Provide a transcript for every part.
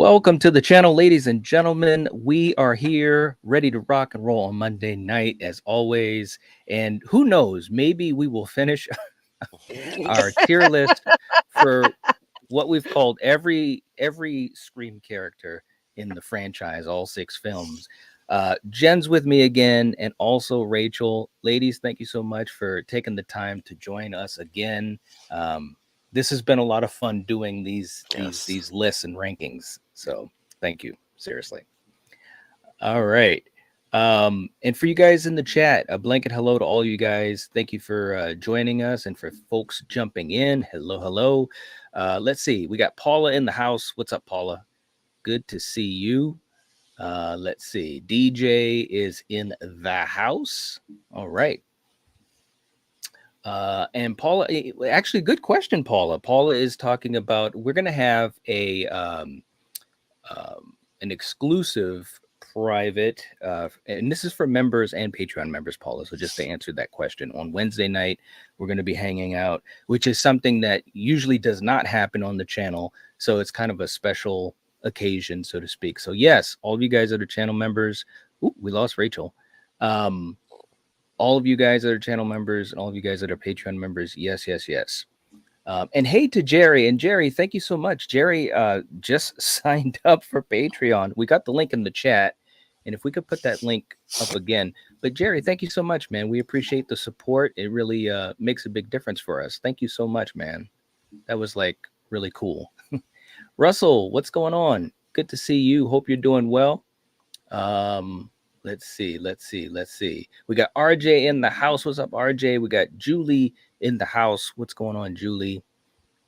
Welcome to the channel, ladies and gentlemen. We are here ready to rock and roll on Monday night as always. And who knows, maybe we will finish our tier list for what we've called every Scream character in the franchise, all 6 films. Jen's with me again, and also Rachel. Ladies, thank you so much for taking the time to join us again. This has been a lot of fun doing these lists and rankings. So thank you, seriously. All right. And for you guys in the chat, a blanket hello to all you guys. Thank you for joining us, and for folks jumping in. Hello. Let's see. We got Paula in the house. What's up, Paula? Good to see you. Let's see. DJ is in the house. All right. And Paula, actually, good question, Paula. Paula is talking about, we're going to have an exclusive private, and this is for members and Patreon members, Paula. So just to answer that question, on Wednesday night, we're going to be hanging out, which is something that usually does not happen on the channel. So it's kind of a special occasion, so to speak. So yes, all of you guys that are channel members, we lost Rachel. All of you guys that are channel members and all of you guys that are Patreon members, yes. And hey to Jerry. And Jerry, thank you so much. Jerry just signed up for Patreon. We got the link in the chat, and if we could put that link up again. But Jerry, thank you so much, man. We appreciate the support. It really makes a big difference for us. Thank you so much, man. That was like really cool. Russell, what's going on? Good to see you. Hope you're doing well. Let's see. We got RJ in the house. What's up, RJ? We got Julie in the house. What's going on, Julie?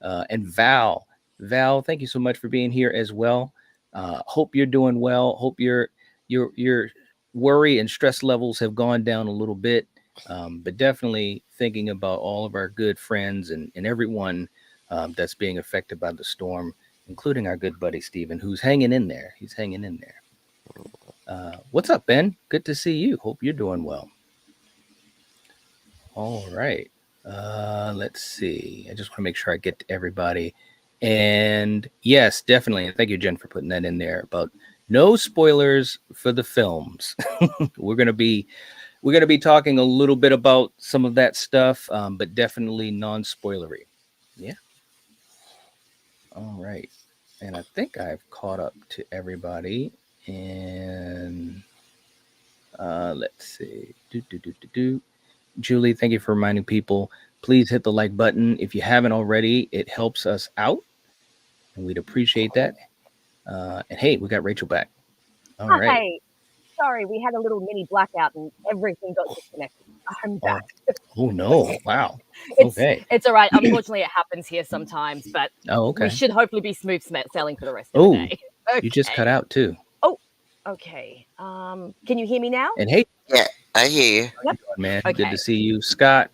And Val, thank you so much for being here as well. Hope you're doing well. Hope your worry and stress levels have gone down a little bit. But definitely thinking about all of our good friends and everyone that's being affected by the storm, including our good buddy Steven, who's hanging in there. He's hanging in there. What's up, Ben? Good to see you. Hope you're doing well. All right. Let's see. I just want to make sure I get to everybody. And yes, definitely. And thank you, Jen, for putting that in there about no spoilers for the films. We're gonna be talking a little bit about some of that stuff, but definitely non-spoilery. Yeah. All right. And I think I've caught up to everybody. And let's see. Julie, thank you for reminding people. Please hit the like button if you haven't already. It helps us out, and we'd appreciate that. And hey, we got Rachel back. All right. Hey, sorry, we had a little mini blackout and everything got disconnected. I'm back. Oh no! Wow. It's all right. Unfortunately, it happens here sometimes, but we should hopefully be smooth sailing for the rest of the day. Okay. You just cut out too. Okay. Can you hear me now? And hey, yeah, I hear you. Yep. Man, good to see you. Scott,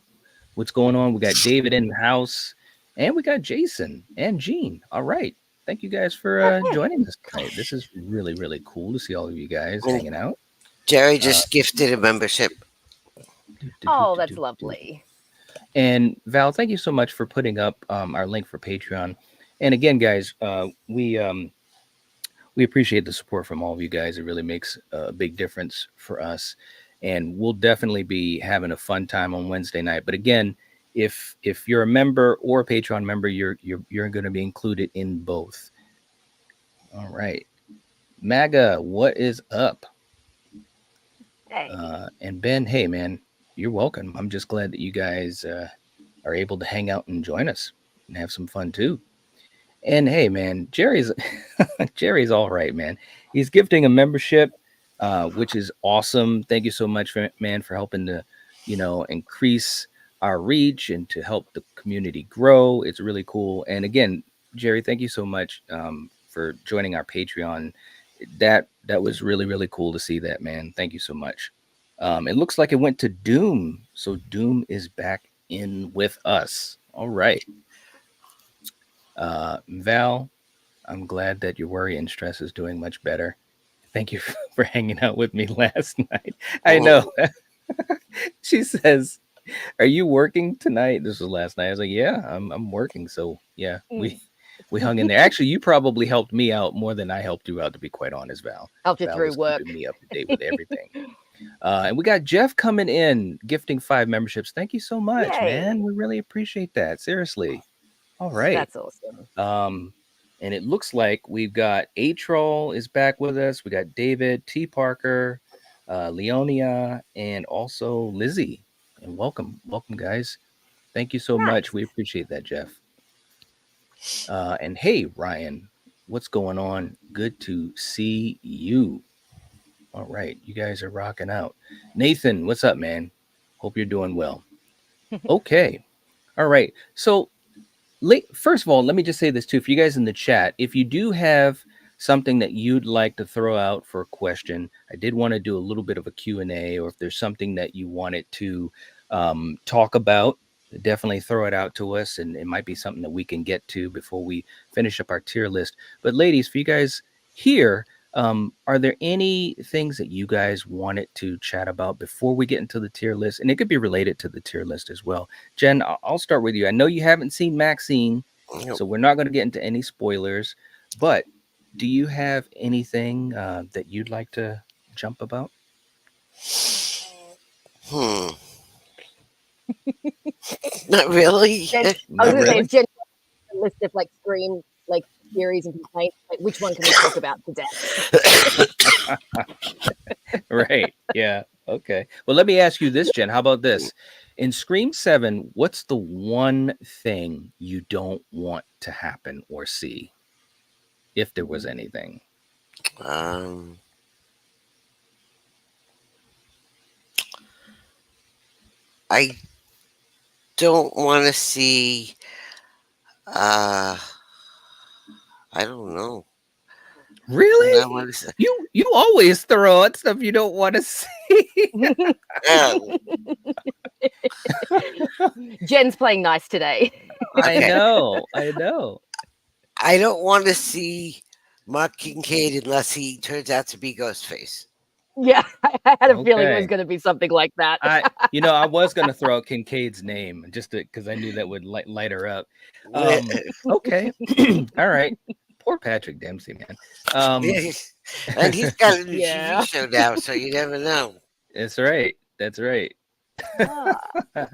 what's going on? We got David in the house, and we got Jason and Jean. All right. Thank you guys for joining us tonight. This is really, really cool to see all of you guys hanging out. Jerry just gifted a membership. Oh, that's lovely. And Val, thank you so much for putting up our link for Patreon. And again, guys, we appreciate the support from all of you guys. It really makes a big difference for us. And we'll definitely be having a fun time on Wednesday night. But again, if you're a member or a Patreon member, you're going to be included in both. All right. MAGA, what is up? Hey. And Ben, hey, man, you're welcome. I'm just glad that you guys are able to hang out and join us and have some fun too. And hey, man, Jerry's all right, man. He's gifting a membership, which is awesome. Thank you so much, man, for helping to, increase our reach and to help the community grow. It's really cool. And again, Jerry, thank you so much for joining our Patreon. That was really, really cool to see that, man. Thank you so much. It looks like it went to Doom. So Doom is back in with us. All right. Val, I'm glad that your worry and stress is doing much better. Thank you for hanging out with me last night. I know. She says, "Are you working tonight?" This was last night. I was like, "Yeah, I'm working." So yeah, We hung in there. Actually, you probably helped me out more than I helped you out, to be quite honest, Val. Helped you Val through was work. keeping me up to date with everything. And we got Jeff coming in, gifting 5 memberships. Thank you so much, man. We really appreciate that. Seriously. All right. That's awesome. And it looks like we've got A-Troll is back with us. We got David, T. Parker, Leonia, and also Lizzie. And welcome, guys. Thank you so much. We appreciate that, Jeff. And hey, Ryan, what's going on? Good to see you. All right, you guys are rocking out. Nathan, what's up, man? Hope you're doing well. Okay. All right. So first of all, let me just say this too. For you guys in the chat, if you do have something that you'd like to throw out for a question, I did want to do a little bit of a Q&A, or if there's something that you wanted to talk about, definitely throw it out to us, and it might be something that we can get to before we finish up our tier list. But ladies, for you guys here, are there any things that you guys wanted to chat about before we get into the tier list? And it could be related to the tier list as well. Jen, I'll start with you. I know you haven't seen Maxxxine, so we're not going to get into any spoilers, but do you have anything that you'd like to jump about? Not really. I was going to say, Jen, a list of like Scream, like theories and complaints. Like, which one can we talk about today? Right. Yeah. Okay. Well, let me ask you this, Jen. How about this? In Scream 7, what's the one thing you don't want to happen or see, if there was anything? I don't want to see. I don't know. Really? You always throw out stuff you don't want to see. Jen's playing nice today. I know. I don't want to see Mark Kincaid unless he turns out to be Ghostface. Yeah, I had a feeling it was going to be something like that. I was going to throw out Kincaid's name just because I knew that would light her up. Okay. All right. Poor Patrick Dempsey, man. And he's got a new TV show now, so you never know. That's right.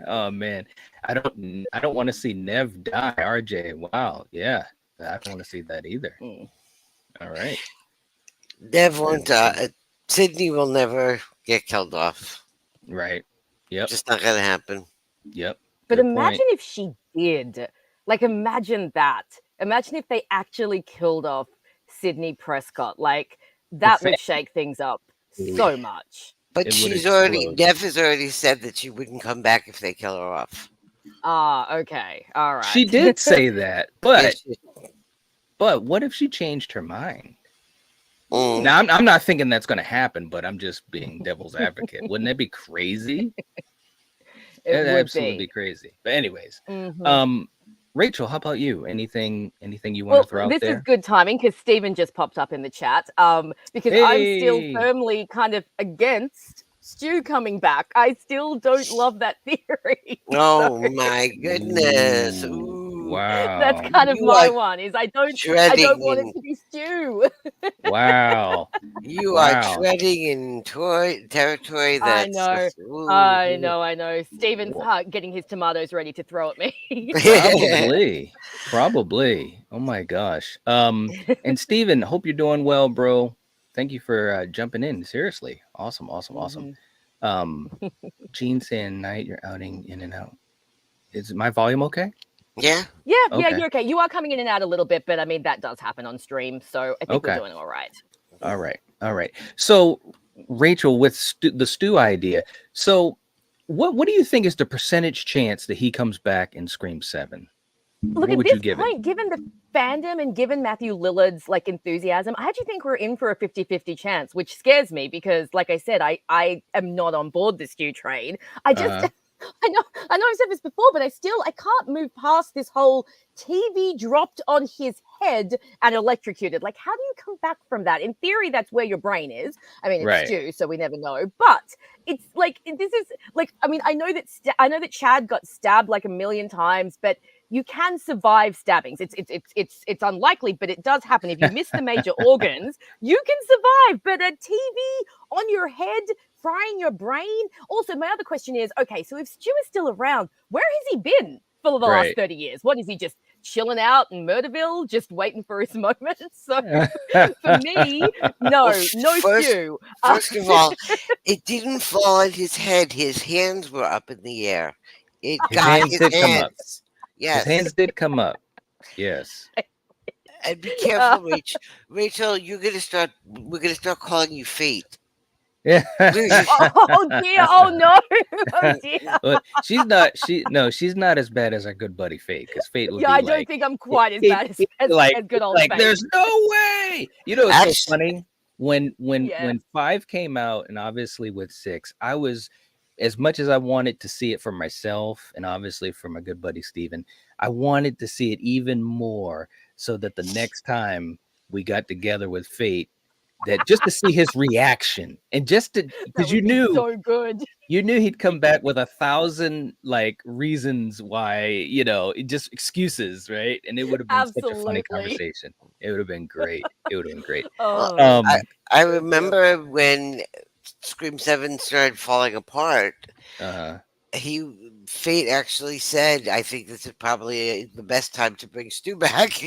Oh man, I don't want to see Nev die. RJ, wow, yeah, I don't want to see that either. All right. Nev won't. Sydney will never get killed off. Right. Yep. Just not gonna happen. Yep. But imagine if she did. Like, imagine that. Imagine if they actually killed off Sydney Prescott. Like, that would shake things up so much. But Nev has already said that she wouldn't come back if they kill her off. Okay. All right. She did say that, but what if she changed her mind? Now, I'm not thinking that's going to happen, but I'm just being devil's advocate. Wouldn't that be crazy? It'd absolutely be crazy. But anyways, Rachel, how about you? Anything you want to throw out there? This is good timing because Stephen just popped up in the chat. Because I'm still firmly kind of against Stu coming back. I still don't love that theory. Oh my goodness! Wow, that's kind of my one. Is I don't want it to be Stu. Wow, you are treading in territory that I know. Stephen's getting his tomatoes ready to throw at me. Probably. Oh my gosh. And Stephen, hope you're doing well, bro. Thank you for jumping in. Seriously, awesome. Gene saying, "Night, you're outing in and out." Is my volume okay? Yeah, you're okay. You are coming in and out a little bit, but I mean that does happen on stream, so I think we're doing all right. All right. So, Rachel, with the Stu idea, so what do you think is the percentage chance that he comes back in Scream 7? Look, at this point, given the fandom and given Matthew Lillard's like enthusiasm, I actually think we're in for a 50-50 chance, which scares me because, like I said, I am not on board the Stu train. I just I know I've said this before, but I can't move past this whole TV dropped on his head and electrocuted. Like, how do you come back from that? In theory, that's where your brain is. I mean, it's Stu, so we never know. But it's like, this is like, I mean, I know that Chad got stabbed like a million times, but you can survive stabbings. It's unlikely, but it does happen. If you miss the major organs, you can survive. But a TV on your head, frying your brain. Also, my other question is, okay, so if Stu is still around, where has he been for the last 30 years? What is he, just chilling out in Murderville, just waiting for his moment? So for me, no Stu. First of all, it didn't fall on his head. His hands were up in the air. It got his hands. Come up. Yes. His hands did come up. Yes. And be careful, Rachel. We're gonna start calling you Fate. Yeah. Oh dear! Oh no! Oh dear! Well, she's not as bad as our good buddy Fate, because Fate would be I don't think I'm quite as bad as good old Fate. There's no way. It's so funny when 5 came out, and obviously with 6, I was, as much as I wanted to see it for myself, and obviously for my good buddy Steven, I wanted to see it even more, so that the next time we got together with Fate, that just to see his reaction, and just to, because you knew so good, you knew he'd come back with 1,000 reasons why, just excuses, right? And it would have been such a funny conversation. It would have been great. I remember when Scream 7 started falling apart. Fate actually said, "I think this is probably the best time to bring Stu back."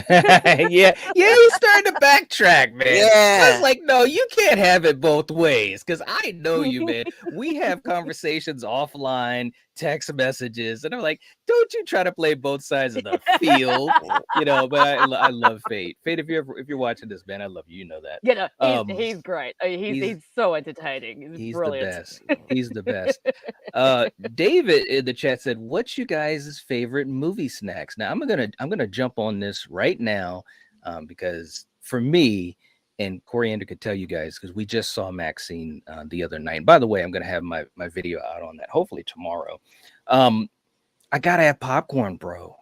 yeah, he started to backtrack, man. Yeah, I was like, no, you can't have it both ways, because I know you, man. We have conversations offline, text messages, and I'm like, don't you try to play both sides of the field, But I love Fate. Fate, if you're watching this, man, I love you. You know that. He's great. He's so entertaining. He's brilliant. He's the best. David in the chat said, "What's you guys' favorite movie snacks?" Now I'm gonna jump on this right now, because for me, and Coriander could tell you guys, because we just saw Maxxxine the other night. And by the way, I'm gonna have my video out on that hopefully tomorrow. I gotta have popcorn, bro.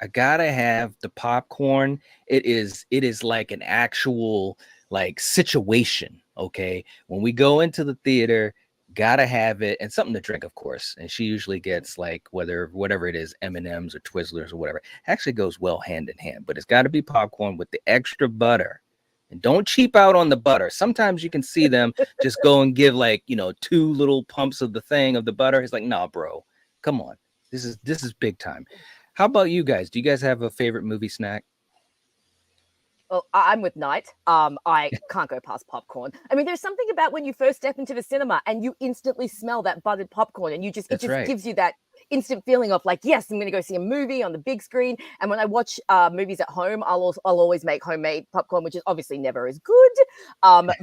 I gotta have the popcorn. It is like an actual situation. Okay, when we go into the theater, gotta have it, and something to drink, of course. And she usually gets whatever it is, M&Ms or Twizzlers or whatever. Actually goes well hand in hand, but it's got to be popcorn with the extra butter. And don't cheap out on the butter. Sometimes you can see them just go and give 2 little pumps of the butter. It's like, nah, bro, come on. This is big time. How about you guys? Do you guys have a favorite movie snack? Well, I'm with Knight. I can't go past popcorn. I mean, there's something about when you first step into the cinema and you instantly smell that buttered popcorn, and it just gives you that instant feeling of yes, I'm going to go see a movie on the big screen. And when I watch movies at home, I'll always make homemade popcorn, which is obviously never as good.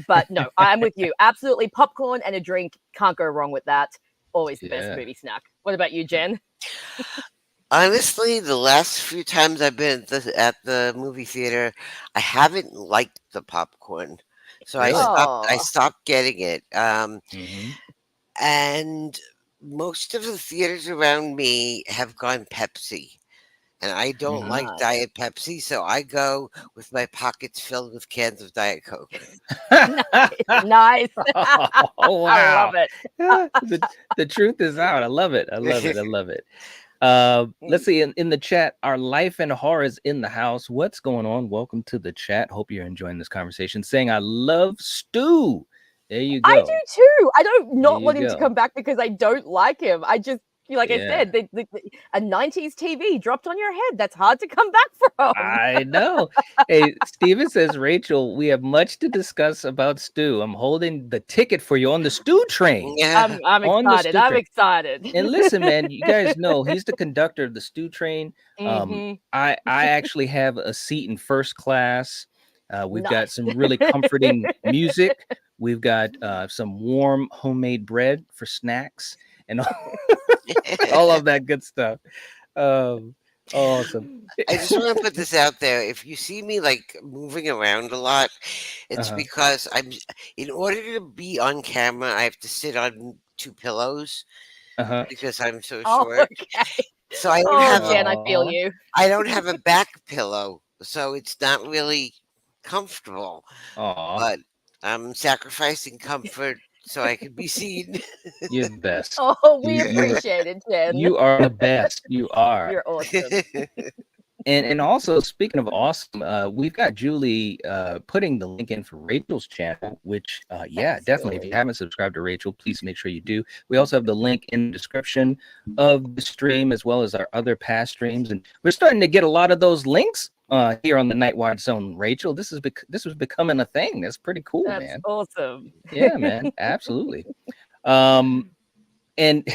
But no, I'm with you. Absolutely, popcorn and a drink, can't go wrong with that. Always the best movie snack. What about you, Jen? Honestly, the last few times I've been at the movie theater, I haven't liked the popcorn, so Really? I stopped getting it. And most of the theaters around me have gone Pepsi, and I don't like Diet Pepsi, so I go with my pockets filled with cans of Diet Coke. Nice. Oh, wow. I love it. The truth is out. I love it. Let's see, in the chat, our life and horrors in the house. What's going on? Welcome to the chat. Hope you're enjoying this conversation. Saying I love Stu. There you go. I do too. I don't want him to come back because I don't like him. I just, I said, a 90s TV dropped on your head. That's hard to come back from. I know. Hey, Steven says, Rachel, we have much to discuss about Stu. I'm holding the ticket for you on the Stew train. Yeah, I'm excited. I'm excited. And listen, man, you guys know he's the conductor of the Stew train. I actually have a seat in first class. We've got some really comforting music. We've got some warm homemade bread for snacks and all of that good stuff. Awesome. I just want to put this out there. If you see me moving around a lot, it's because in order to be on camera, I have to sit on 2 pillows because I'm so short. Okay. So I don't have Jen, I feel you. I don't have a back pillow, so it's not really comfortable. But I'm sacrificing comfort so I can be seen. You're the best. Oh, we You appreciate it, Jen. you are the best. You are. You're awesome. And also, speaking of awesome, we've got Julie putting the link in for Rachel's channel, which yeah, Thanks, definitely. If Julie. you haven't subscribed to Rachel, please make sure you do. We also have the link in the description of the stream, as well as our other past streams, and we're starting to get a lot of those links here on the Night Watch Zone. Rachel, this was becoming a thing. That's pretty cool, That's man. awesome. Yeah, man, absolutely. And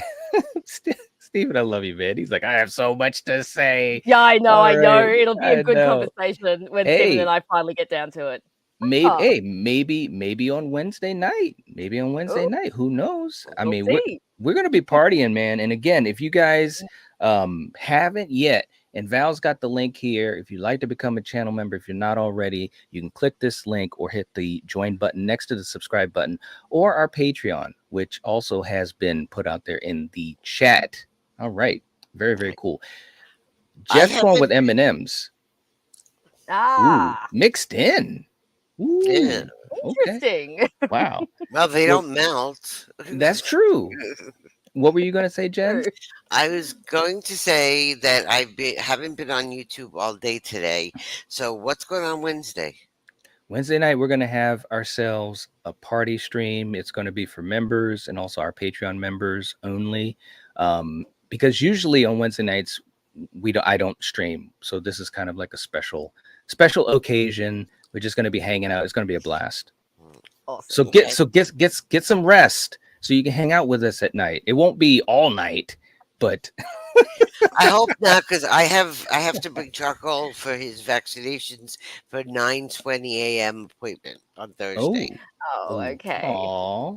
Steven, I love you, man. He's like, I have so much to say. Yeah, I know, All I know. right, It'll be I a good know. conversation when Hey. Steven and I finally get down to it. Maybe, Ah. hey, maybe on Wednesday night. Maybe on Wednesday night. Who knows? I mean, we're gonna be partying, man. And again, if you guys haven't yet, and Val's got the link here. If you'd like to become a channel member, if you're not already, you can click this link or hit the join button next to the subscribe button, or our Patreon, which also has been put out there in the chat. All right, very, very cool. Jeff's going with M&M's. Ah, ooh, mixed in. Ooh, Yeah. interesting. Okay. Wow. Well, they don't melt. That's true. What were you going to say, Jen? I was going to say that I haven't been on YouTube all day today. So what's going on Wednesday? Wednesday night, we're going to have ourselves a party stream. It's going to be for members and also our Patreon members only. Because usually on Wednesday nights, I don't stream. So this is kind of like a special occasion. We're just going to be hanging out. It's going to be a blast. Awesome. So get some rest so you can hang out with us at night. It won't be all night, but I hope not, because I have to bring charcoal for his vaccinations for 9:20 a.m. appointment on Thursday. Oh, okay. Aw,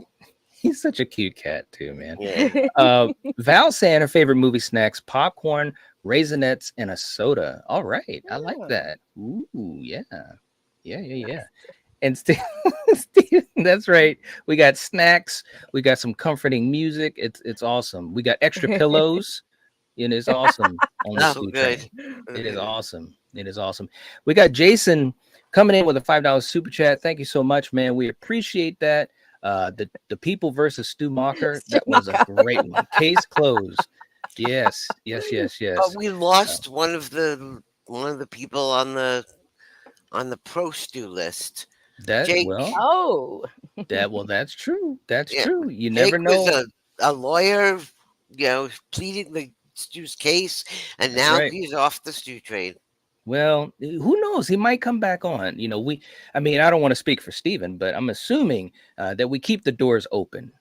he's such a cute cat too, man. Yeah. Val saying her favorite movie snacks: popcorn, raisinets, and a soda. All right, I like that. Ooh, yeah. And Steve, that's right. We got snacks. We got some comforting music. It's awesome. We got extra pillows. And it's awesome. On the Oh, good. It is awesome. It is awesome. We got Jason coming in with a $5 super chat. Thank you so much, man. We appreciate that. The people versus Stu Mocker. That was a great one. Case closed. Yes. We lost one of the people on the pro Stu list. Jake. That's true. That's true. You never know. Was a lawyer, pleading the Stu's case, and now he's off the Stu train. Well, who knows? He might come back on. I don't want to speak for Steven, but I'm assuming that we keep the doors open.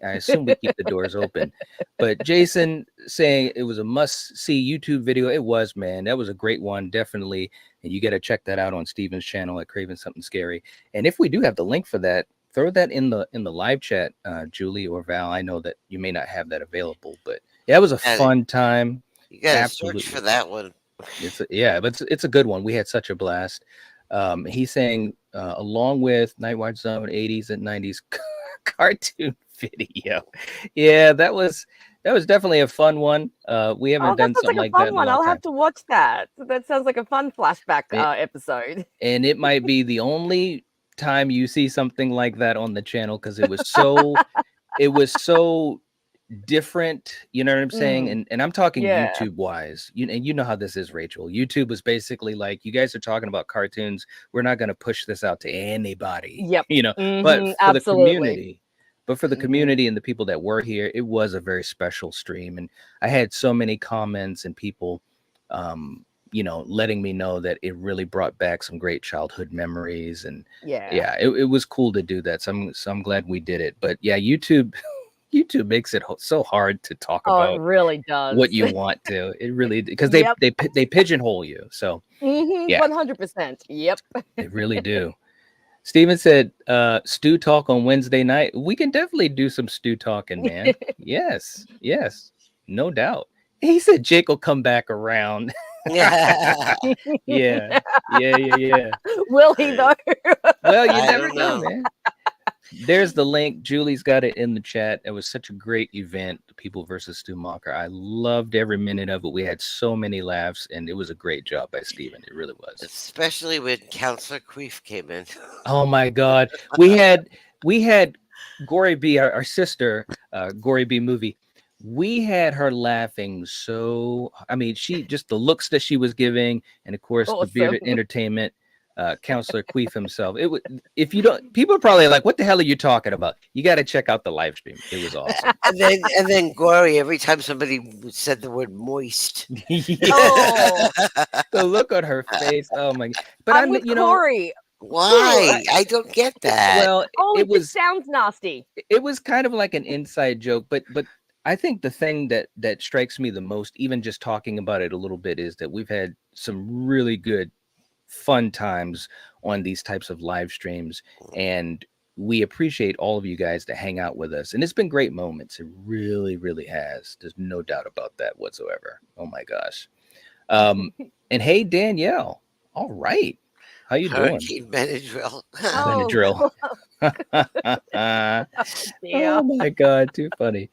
I assume we keep the doors open. But Jason saying it was a must-see YouTube video. It was, man. That was a great one, definitely. And you got to check that out on Steven's channel at Craving Something Scary. And if we do have the link for that, throw that in the live chat, Julie or Val. I know that you may not have that available, but yeah, it was a fun time. You got to search for that one. But it's a good one. We had such a blast. He's saying along with Night Watch Zone 80s and 90s cartoon video. Yeah, that was definitely a fun one. We haven't done something like that. I'll have to watch that. That sounds like a fun flashback episode. And it might be the only time you see something like that on the channel, because it was so different, you know what I'm saying? And I'm talking YouTube wise. And you know how this is, Rachel. YouTube was basically like, you guys are talking about cartoons, we're not going to push this out to anybody. Yep. But for the community. But for the community and the people that were here, it was a very special stream. And I had so many comments and people letting me know that it really brought back some great childhood memories. And it was cool to do that. So I'm glad we did it. But yeah, YouTube makes it so hard to talk about. It really does. What you want to. It really, because they pigeonhole you. So 100%. Yep. They really do. Steven said, stew talk on Wednesday night. We can definitely do some stew talking, man. Yes. No doubt. He said Jake will come back around. Yeah. Will he though? Well, you never know, man. There's the link. Julie's got it in the chat. It was such a great event, the People versus Stu Mocker. I loved every minute of it. We had so many laughs, and it was a great job by Steven. It really was. Especially when Counselor Queef came in. Oh my God. We had Gory B, our sister, Gory B movie, we had her laughing. So, I mean, she just the looks that she was giving, and of course, the Awesome. bearded entertainment, Counselor Queef himself. It would, if you don't, people are probably like, what the hell are you talking about? You got to check out the live stream. It was awesome. And then Gory, every time somebody said the word moist. Oh, The look on her face. Oh my! But I'm with Corey. Why? I don't get that. Well, it just sounds nasty. It was kind of like an inside joke, but I think the thing that strikes me the most, even just talking about it a little bit, is that we've had some really good, fun times on these types of live streams, and we appreciate all of you guys to hang out with us. And it's been great moments. It really, really has. There's no doubt about that whatsoever. Oh my gosh. And hey, Danielle. All right. How you doing? Benadryl. Benadryl. Oh my God, too funny.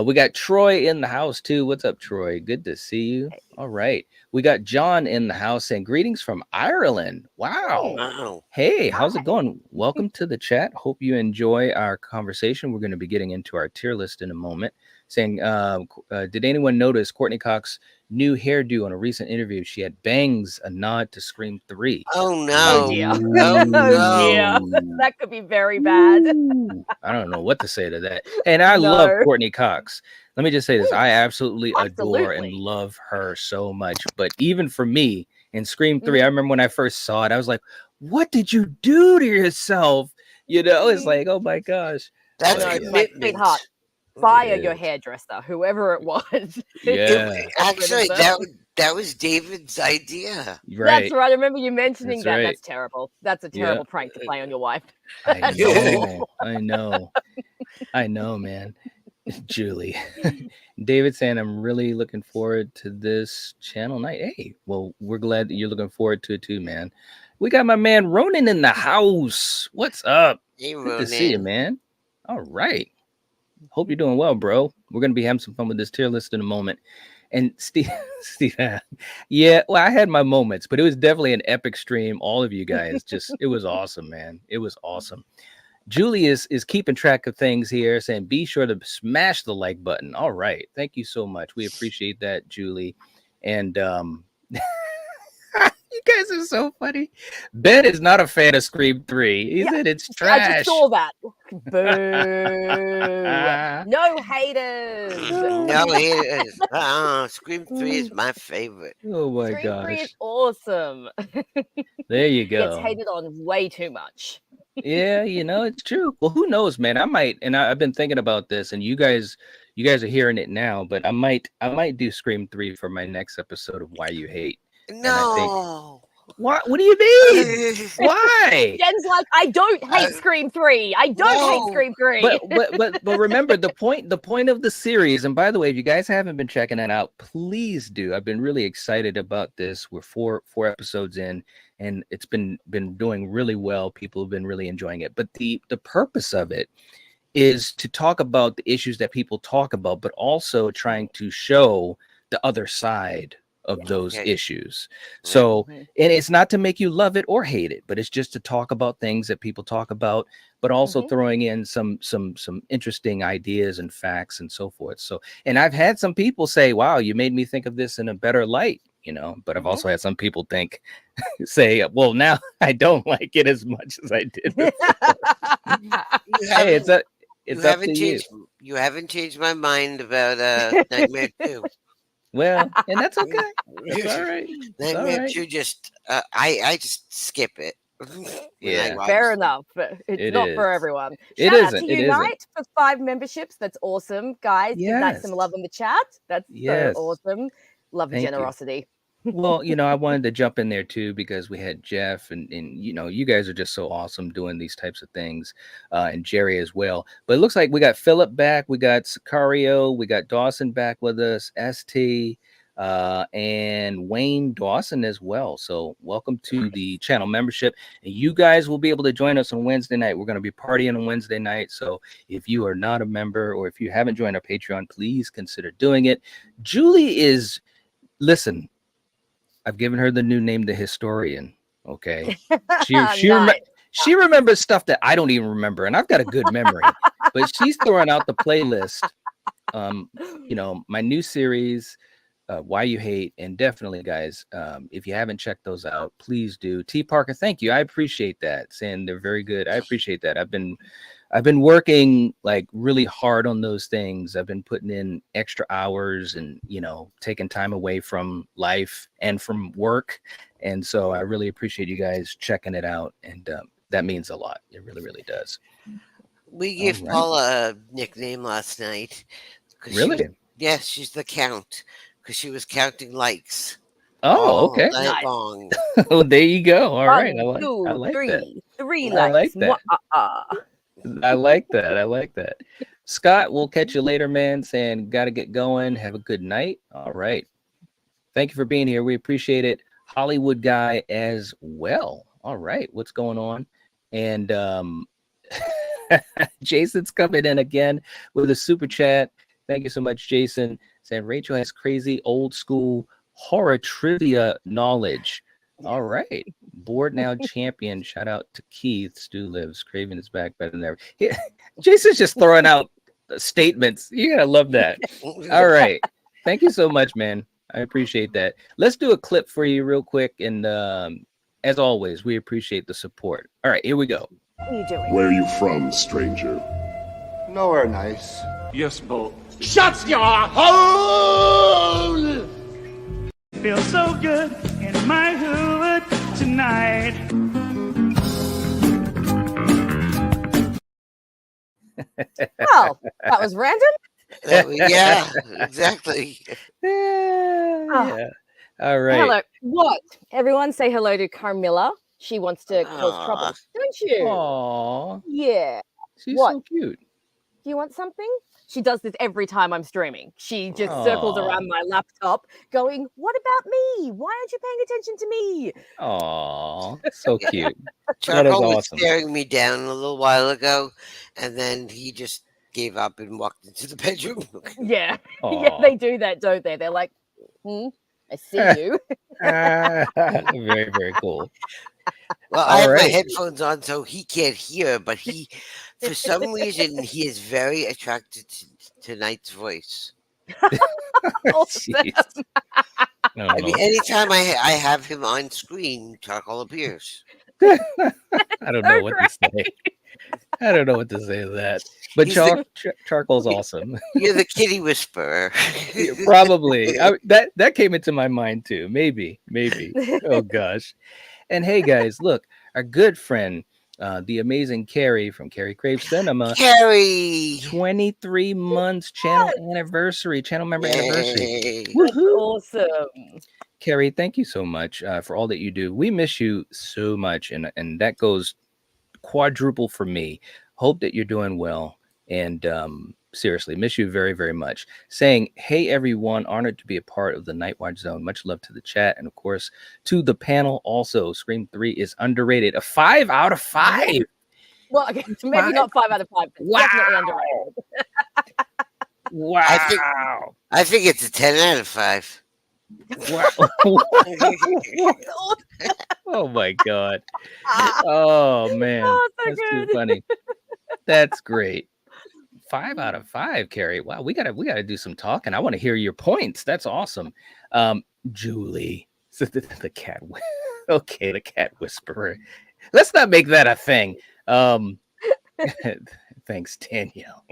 We got Troy in the house too. What's up, Troy? Good to see you. All right. We got John in the house and greetings from Ireland. Wow. Wow. Hey, how's it going? Welcome to the chat. Hope you enjoy our conversation. We're going to be getting into our tier list in a moment. Saying, did anyone notice Courtney Cox's new hairdo on a recent interview? She had bangs, a nod to Scream 3. Oh no. Oh dear. Oh, no. That could be very bad. I don't know what to say to that. And I love Courtney Cox. Let me just say this. I absolutely adore and love her so much. But even for me in Scream 3, I remember when I first saw it, I was like, what did you do to yourself? You know, it's like, oh my gosh. That's commitment. Fire your hairdresser, whoever it was. Yeah. Actually, that was David's idea. Right. That's right. I remember you mentioning that. Right. That's terrible. That's a terrible prank to play on your wife. I know. I know, man. Julie. David saying, I'm really looking forward to this channel night. Hey, well, we're glad that you're looking forward to it too, man. We got my man Ronan in the house. What's up? Hey, Good Ronan. to see you, man. All right. Hope you're doing well, bro. We're going to be having some fun with this tier list in a moment. And Steve, yeah, well, I had my moments, but it was definitely an epic stream. All of you guys, it was awesome, man. It was awesome. Julie is keeping track of things here, saying be sure to smash the like button. All right. Thank you so much. We appreciate that, Julie. And you guys are so funny. Ben is not a fan of Scream 3. He said it's trash. I just saw that. Boo. No haters. No haters. Scream 3 is my favorite. Oh my gosh. Scream 3 is awesome. There you go. It's hated on way too much. Yeah, you know, it's true. Well, who knows, man? I might, and I've been thinking about this, and you guys are hearing it now, but I might do Scream 3 for my next episode of Why You Hate. No. What do you mean? Why? Jen's like, I don't hate Scream 3. I don't hate Scream 3. But remember the point of the series. And by the way, if you guys haven't been checking that out, please do. I've been really excited about this. We're four episodes in, and it's been doing really well. People have been really enjoying it. But the purpose of it is to talk about the issues that people talk about, but also trying to show the other side of those issues. So, and it's not to make you love it or hate it, but it's just to talk about things that people talk about, but also throwing in some interesting ideas and facts and so forth. So, and I've had some people say, wow, you made me think of this in a better light, you know, but I've also had some people say, well, now I don't like it as much as I did before. Hey, it's up to you. You haven't changed my mind about Nightmare 2. Well, and that's okay. That's all right. Nightmare 2 just I just skip it. Yeah, fair enough. It's not for everyone. It Shout out isn't. to Unite for 5 memberships. That's awesome, guys. Give that some love in the chat. That's so awesome. Love the generosity. Well, you know, I wanted to jump in there too because we had Jeff and you know, you guys are just so awesome doing these types of things, and Jerry as well. But it looks like we got Philip back, we got Sicario, we got Dawson back with us, ST, and Wayne Dawson as well. So welcome to the channel membership, and you guys will be able to join us on Wednesday night. We're going to be partying on Wednesday night. So if you are not a member or if you haven't joined our Patreon, please consider doing it. Julie is, I've given her the new name, the Historian. Okay, She remembers stuff that I don't even remember, and I've got a good memory. But she's throwing out the playlist. My new series, Why You Hate, and definitely, guys, if you haven't checked those out, please do. T. Parker, thank you. I appreciate that. Saying they're very good. I appreciate that. I've been working like really hard on those things. I've been putting in extra hours and taking time away from life and from work. And so I really appreciate you guys checking it out. And that means a lot. It really, really does. We gave Paula a nickname last night. Really? Yes, she's the Count because she was counting likes. Oh, okay. Night long. Well, there you go. All right. I 1, 2, like 3. that. 3 I likes. like that. Mwah. I like that. I like that. Scott, we'll catch you later, man. Saying got to get going. Have a good night. All right. Thank you for being here. We appreciate it. Hollywood guy as well. All right. What's going on? And Jason's coming in again with a super chat. Thank you so much, Jason. Saying Rachel has crazy old school horror trivia knowledge. All right. Board now champion. Shout out to Keith. Stu lives. Craven is back better than ever. Yeah. Jason's just throwing out statements. You gotta love that. All right. Thank you so much, man. I appreciate that. Let's do a clip for you real quick. And as always, we appreciate the support. All right, here we go. What are you doing? Where are you from, stranger? Nowhere nice. Yes, Bo. Shut your hole! Feel so good in my hood tonight. Well, that was random. Yeah, exactly. Yeah. All right. Hello. What? Everyone say hello to Carmilla. She wants to cause trouble, don't you? Aww. Yeah. She's What? so cute. Do you want something? She does this every time I'm streaming. She just circles around my laptop going, what about me? Why aren't you paying attention to me? Aww. So cute. Charcoal was awesome. staring me down a little while ago, and then he just gave up and walked into the bedroom. Yeah. Yeah, they do that, don't they? They're like, I see you. Very, very cool. Well, I have my headphones on, so he can't hear, but for some reason, he is very attracted to Knight's voice. Awesome. I mean, anytime I have him on screen, Charcoal appears. I don't know what to say. I don't know what to say to that. But Charcoal's awesome. You're the kitty whisperer. Probably. That came into my mind too. Maybe. Oh gosh. And hey guys, look, our good friend, the amazing Carrie from Carrie Craves Cinema. Carrie! 23 months channel anniversary, channel member anniversary. Awesome. Carrie, thank you so much for all that you do. We miss you so much, and that goes quadruple for me. Hope that you're doing well, and seriously, miss you very, very much. Saying, hey, everyone, honored to be a part of the Nightwatch Zone. Much love to the chat. And of course, to the panel also. Scream 3 is underrated. A 5 out of 5. Well, okay, maybe not 5 out of 5, but definitely underrated. Wow. I think it's a 10 out of 5. Wow. Oh my God. Oh man. Oh, so that's good. too funny. That's great. 5 out of 5, Carrie. Wow, we gotta do some talking. I want to hear your points. That's awesome. Julie, the cat. Okay, the cat whisperer. Let's not make that a thing. Thanks, Danielle.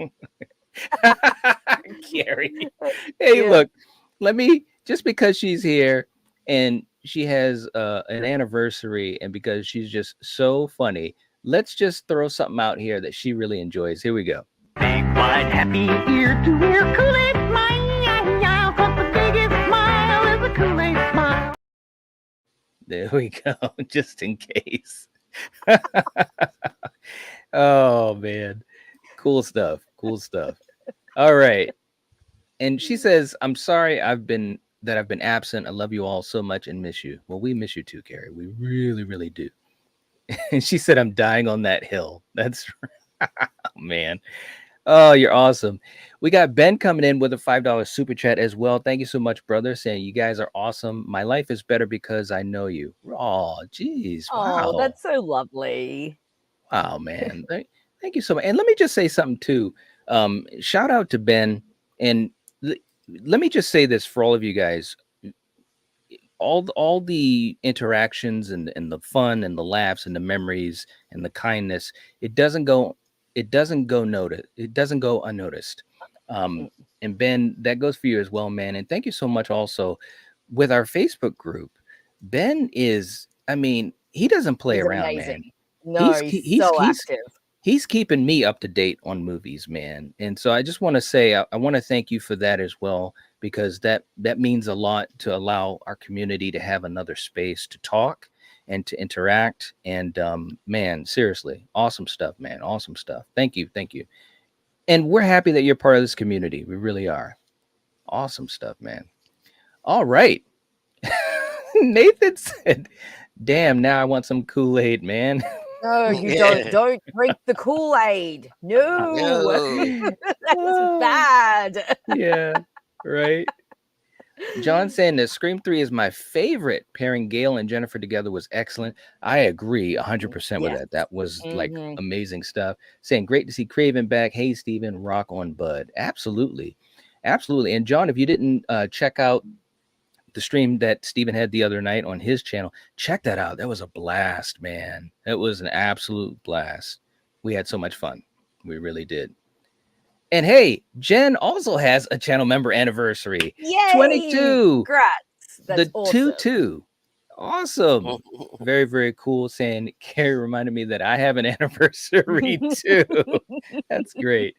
Carrie. Hey, look, let me, just because she's here and she has an anniversary, and because she's just so funny, let's just throw something out here that she really enjoys. Here we go. Big wide happy ear to ear Kool-Aid smile, 'cause the biggest smile is a Kool-Aid smile. There we go, just in case. Oh man, cool stuff. All right. And she says, I'm sorry I've been absent. I love you all so much and miss you. Well, we miss you too, Carrie. We really, really do. And she said, I'm dying on that hill. That's oh, man. Oh, you're awesome. We got Ben coming in with a $5 super chat as well. Thank you so much, brother. Saying you guys are awesome. My life is better because I know you. Oh, geez. Wow. Oh, that's so lovely. Wow, man. Thank you so much. And let me just say something too. Shout out to Ben. And let me just say this for all of you guys. All the interactions and the fun and the laughs and the memories and the kindness, it doesn't go unnoticed. And Ben, that goes for you as well, man. And thank you so much also with our Facebook group. Ben is, I mean, he doesn't play He's around, amazing. man. No, he's so active. He's keeping me up to date on movies, man. And so I just want to say I want to thank you for that as well, because that means a lot to allow our community to have another space to talk and to interact. And man, seriously, awesome stuff, man. Awesome stuff. Thank you. And we're happy that you're part of this community. We really are. Awesome stuff, man. All right. Nathan said, damn, now I want some Kool-Aid, man. No, you don't drink the Kool-Aid. No. That's bad. Yeah, right. John saying that Scream 3 is my favorite. Pairing Gail and Jennifer together was excellent. I agree 100% with that. That was like amazing stuff. Saying great to see Craven back. Hey, Steven, rock on, bud. Absolutely. And John, if you didn't check out the stream that Steven had the other night on his channel, check that out. That was a blast, man. It was an absolute blast. We had so much fun. We really did. And hey, Jen also has a channel member anniversary. Yay! 22. Congrats. That's the awesome. 2-2. Awesome. Very, very cool. Saying Carrie reminded me that I have an anniversary too. That's great.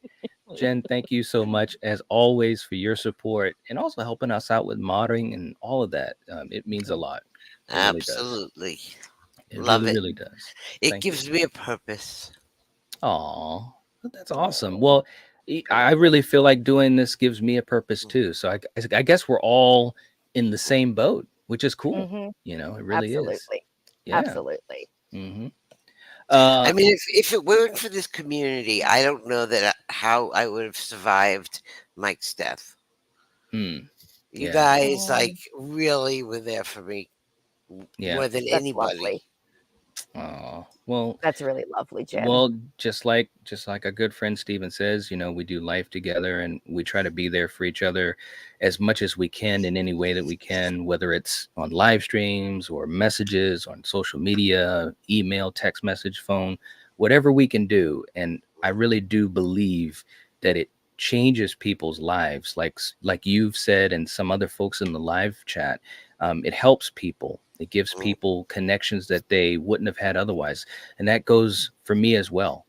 Jen, thank you so much as always for your support and also helping us out with modding and all of that. It means a lot. It Absolutely. Really Love it. it. Really does. It gives me a purpose. Oh, that's awesome. Well, I really feel like doing this gives me a purpose too. So I guess we're all in the same boat, which is cool. You know, it really is. Yeah. Absolutely. I mean, if it weren't for this community, I don't know how I would have survived Mike's death. You guys like really were there for me more than anybody. Lovely. Oh, well, that's really lovely, Jen. Well, just like a good friend Steven says, you know, we do life together and we try to be there for each other as much as we can in any way that we can, whether it's on live streams or messages on social media, email, text message, phone, whatever we can do. And I really do believe that it changes people's lives, like you've said, and some other folks in the live chat. It helps people. It gives people connections that they wouldn't have had otherwise. And that goes for me as well.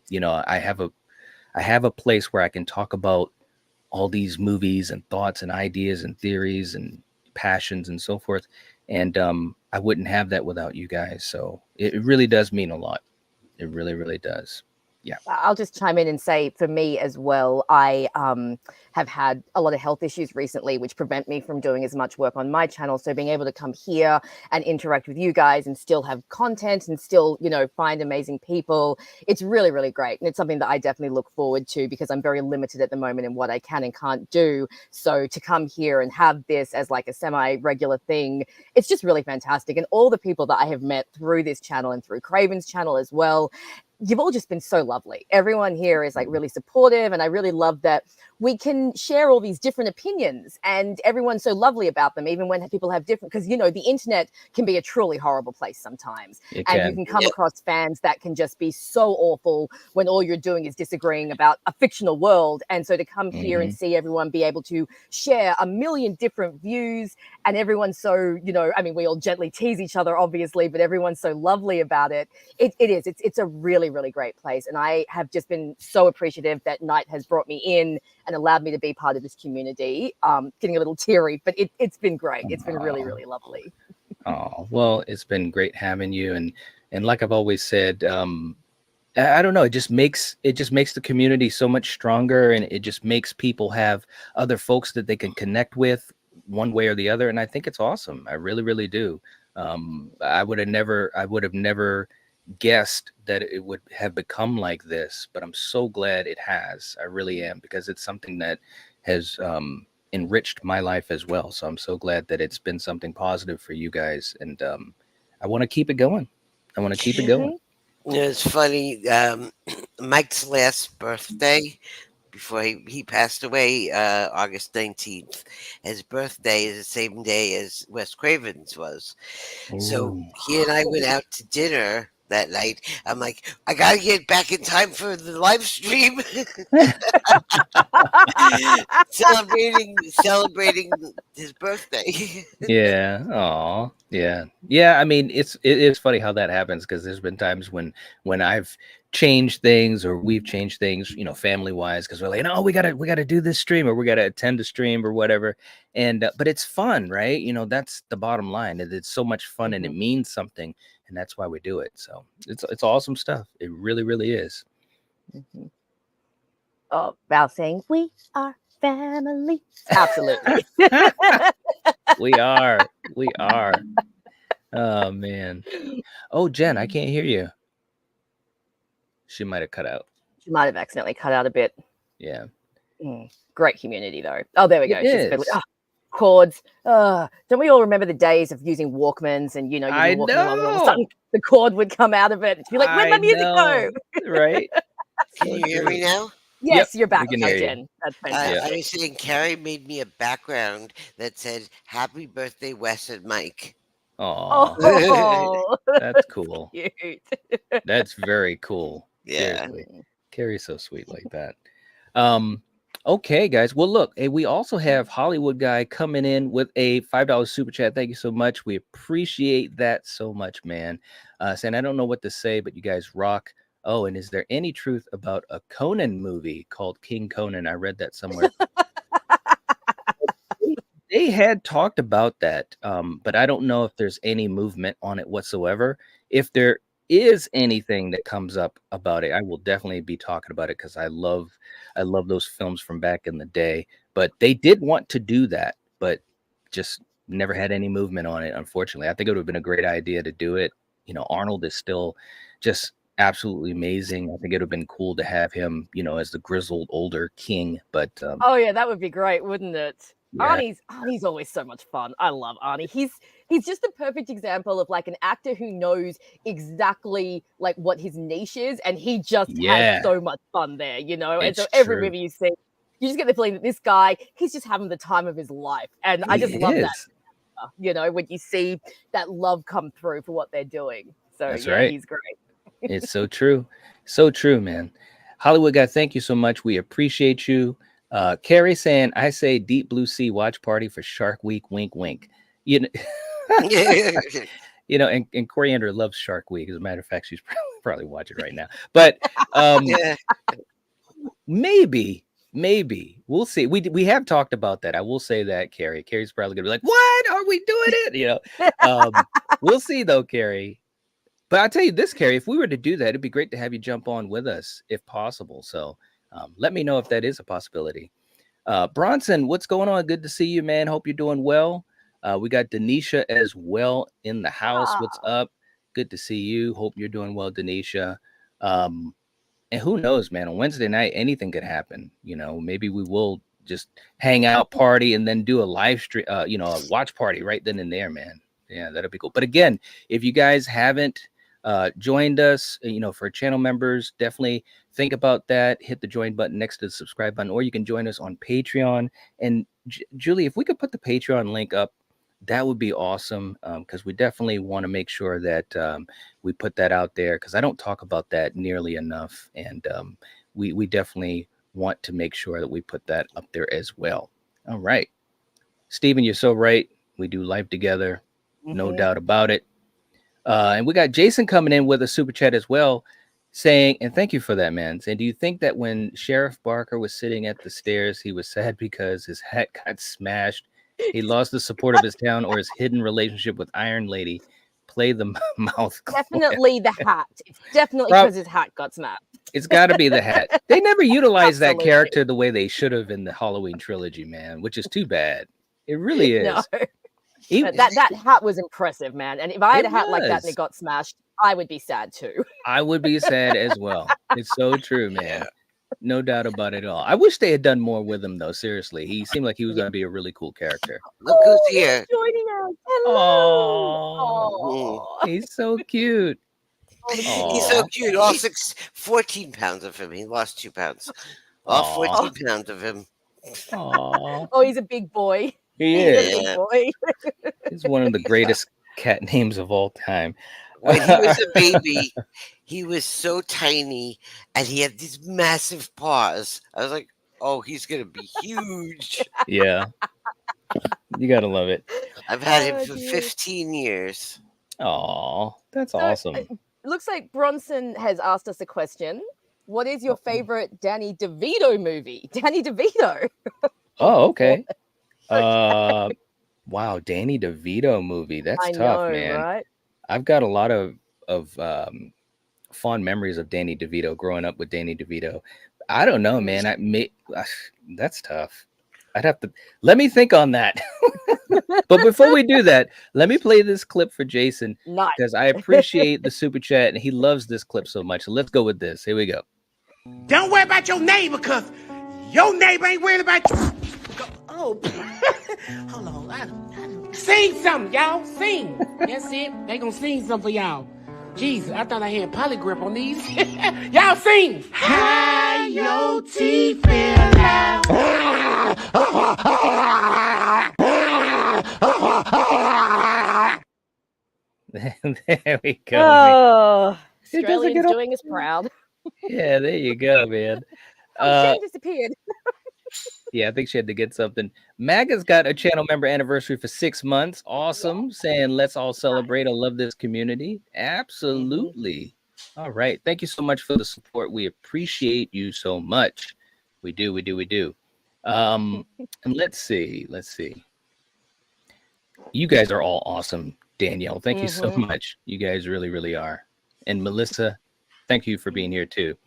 You know, I have a place where I can talk about all these movies and thoughts and ideas and theories and passions and so forth. And I wouldn't have that without you guys. So it really does mean a lot. It really, really does. Yeah. I'll just chime in and say for me as well, I have had a lot of health issues recently, which prevent me from doing as much work on my channel. So being able to come here and interact with you guys and still have content and still, you know, find amazing people, it's really, really great. And it's something that I definitely look forward to because I'm very limited at the moment in what I can and can't do. So to come here and have this as like a semi-regular thing, it's just really fantastic. And all the people that I have met through this channel and through Craven's channel as well, you've all just been so lovely. Everyone here is like really supportive. And I really love that we can share all these different opinions and everyone's so lovely about them, even when people have different, because, you know, the internet can be a truly horrible place sometimes. You can come across fans that can just be so awful when all you're doing is disagreeing about a fictional world. And so to come here and see everyone be able to share a million different views and everyone's so, you know, I mean, we all gently tease each other, obviously, but everyone's so lovely about it. It's a really, really great place. And I have just been so appreciative that Night has brought me in and allowed me to be part of this community. Getting a little teary, but it's been great. It's been really, really lovely. Oh, well, it's been great having you. And like I've always said, I don't know, it just makes the community so much stronger, and it just makes people have other folks that they can connect with one way or the other. And I think it's awesome. I really, really do. I would have never guessed that it would have become like this, but I'm so glad it has. I really am, because it's something that has enriched my life as well. So I'm so glad that it's been something positive for you guys, and I want to keep it going. It's funny. Mike's last birthday before he passed away, August 19th. His birthday is the same day as Wes Craven's was. So Ooh. he and I went out to dinner that night. I'm like, I gotta get back in time for the live stream. celebrating his birthday. Yeah. Oh, yeah. Yeah. I mean, it is funny how that happens because there's been times when I've changed things or we've changed things, you know, family wise, because we're like, no, we gotta do this stream or we gotta attend a stream or whatever. And but it's fun, right? You know, that's the bottom line. It's so much fun and it means something, and that's why we do it. So it's awesome stuff. It really, really is. Oh, Val saying we are family. Absolutely. We are. Oh man. Oh, Jen, I can't hear you. She might have cut out. She might have accidentally cut out a bit. Yeah. Great community though. Oh, there we go. It is. Chords. Don't we all remember the days of using Walkmans and, you know, you'd be walking along and all of a sudden the cord would come out of it. You'd be like, where'd my music go? Right. Can you hear me now? Yes, you're back we can now, hear you. Jen. That's fantastic. I was saying Carrie made me a background that said "Happy Birthday, Wes and Mike." Oh, that's cool. Cute. That's very cool. Yeah. Seriously. Carrie's so sweet like that. Okay, guys. Well, look, we also have Hollywood Guy coming in with a $5 super chat. Thank you so much. We appreciate that so much, man. Saying I don't know what to say, but you guys rock. Oh, and is there any truth about a Conan movie called King Conan? I read that somewhere. They had talked about that, but I don't know if there's any movement on it whatsoever. If there is anything that comes up about it, I will definitely be talking about it because I love those films from back in the day. But they did want to do that, but just never had any movement on it, unfortunately. I think it would have been a great idea to do it. You know, Arnold is still just absolutely amazing. I think it would have been cool to have him, you know, as the grizzled older king. But oh yeah, that would be great, wouldn't it? Yeah. Arnie's always so much fun. I love Arnie. He's just a perfect example of like an actor who knows exactly like what his niche is, and he just has so much fun there, you know. And so every movie you see, you just get the feeling that this guy, he's just having the time of his life, and I just love that. You know, when you see that love come through for what they're doing. So that's yeah, right. He's great. It's so true. So true, man. Hollywood Guy, thank you so much. We appreciate you. Carrie saying, I say Deep Blue Sea watch party for Shark Week, wink, wink. You know, you know, and Coriander loves Shark Week. As a matter of fact, she's probably watching right now. But maybe we'll see. We have talked about that. I will say that, Carrie. Carrie's probably gonna be like, what are we doing it? You know, we'll see though, Carrie. But I'll tell you this, Carrie, if we were to do that, it'd be great to have you jump on with us if possible. So let me know if that is a possibility. Bronson, what's going on? Good to see you, man. Hope you're doing well. We got Denisha as well in the house. What's up? Good to see you. Hope you're doing well, Denisha. And who knows, man, on Wednesday night, anything could happen. You know, maybe we will just hang out, party, and then do a live stream, you know, a watch party right then and there, man. Yeah, that'll be cool. But again, if you guys haven't joined us, you know, for channel members, definitely think about that. Hit the join button next to the subscribe button, or you can join us on Patreon. And Julie, if we could put the Patreon link up, that would be awesome, because we definitely want to make sure that we put that out there, because I don't talk about that nearly enough. And we definitely want to make sure that we put that up there as well. All right. Stephen, you're so right. We do life together. No doubt about it. And we got Jason coming in with a super chat as well, saying, and thank you for that, man, saying, do you think that when Sheriff Barker was sitting at the stairs, he was sad because his hat got smashed, he lost the support of his town, or his hidden relationship with Iron Lady? Play the mouth. Definitely the hat. It's definitely because his hat got smashed. It's got to be the hat. They never utilized that character the way they should have in the Halloween trilogy, man, which is too bad. It really is. No. That hat was impressive, man. And if I had a hat like that and it got smashed, I would be sad too. I would be sad as well. It's so true, man. No doubt about it at all. I wish they had done more with him, though. Seriously, he seemed like he was going to be a really cool character. Look who's here. Joining us. Hello. Oh, he's so cute. He's so cute. 14 pounds of him. He lost 2 pounds. All 14 pounds of him. Aww. Oh, he's a big boy. He He's is. a big boy. He's one of the greatest cat names of all time. When he was a baby, he was so tiny, and he had these massive paws. I was like, oh, he's going to be huge. Yeah. You got to love it. I've had him for 15 years. Oh, that's awesome. It looks like Bronson has asked us a question. What is your favorite Danny DeVito movie? Danny DeVito. Oh, okay. Wow, Danny DeVito movie. That's I tough, know, man. right? I've got a lot of fond memories of Danny DeVito, growing up with Danny DeVito. I don't know, man. That's tough. I'd have to let me think on that. But before we do that, let me play this clip for Jason because I appreciate the super chat and he loves this clip so much. So let's go with this. Here we go. Don't worry about your neighbor, because your neighbor ain't worried about you. Oh, hold on. Sing something, y'all. Sing. That's it. They gonna sing something for y'all. Jesus, I thought I had polygrip on these. Y'all sing. How your teeth feel now. There we go. Oh, Australians doing us proud. Yeah, there you go, man. Jen disappeared. Yeah, I think she had to get something. Maga's got a channel member anniversary for 6 months. Awesome. Saying let's all celebrate. I love this community. Absolutely. All right. Thank you so much for the support. We appreciate you so much. We do. And let's see. You guys are all awesome. Danielle, thank you so much. You guys really, really are. And Melissa, thank you for being here too.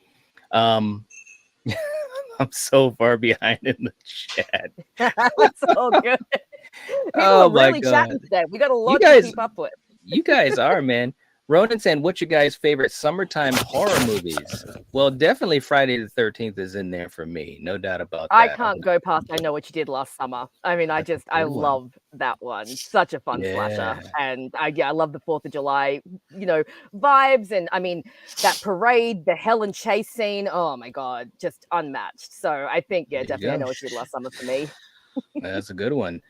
I'm so far behind in the chat. That's all good. People Oh are really my God. chatting today. We got a lot to keep up with. You guys are, man. Ronan saying, what's your guys' favorite summertime horror movies? Well, definitely Friday the 13th is in there for me. No doubt about that. I can't go past I Know What You Did Last Summer. I mean, I love that one. Such a fun slasher. And I love the 4th of July, vibes. And I mean, that parade, the Helen Chase scene. Oh my God, just unmatched. So I think, definitely I Know What You Did Last Summer for me. That's a good one.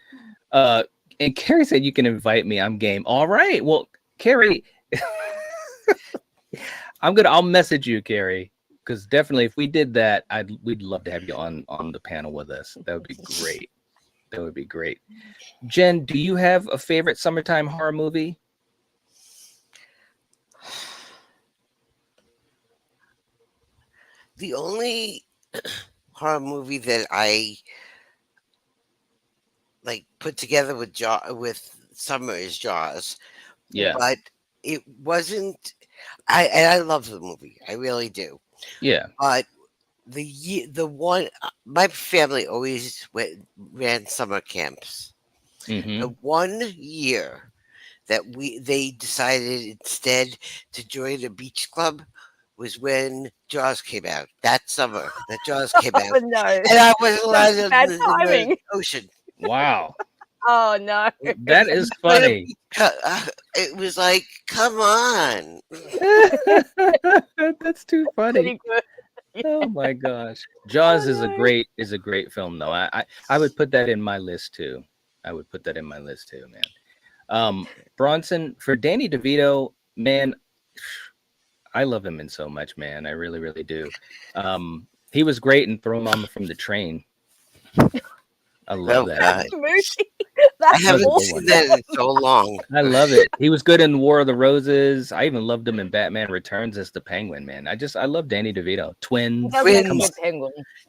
And Carrie said, you can invite me. I'm game. All right. Well, Carrie, I'll message you, Carrie, because definitely if we did that, we'd love to have you on the panel with us. That would be great. Jen, do you have a favorite summertime horror movie? The only horror movie that I put together with summer is Jaws. Yeah. But it wasn't. I love the movie. I really do. Yeah. But my family always ran summer camps. Mm-hmm. The one year that they decided instead to join a beach club was when Jaws came out. That summer that Jaws came out. Oh, no. And I was allowed in the ocean. Wow. Oh no. That is funny. It was like, come on. That's too funny. Oh my gosh. Jaws is a great film though. I would put that in my list too. Man. Bronson, for Danny DeVito, man, I love him in so much, man. I really, really do. He was great in Throw Mama from the Train. I love that. I haven't seen that in so long. I love it. He was good in War of the Roses. I even loved him in Batman Returns as the Penguin, man. I love Danny DeVito. Twins.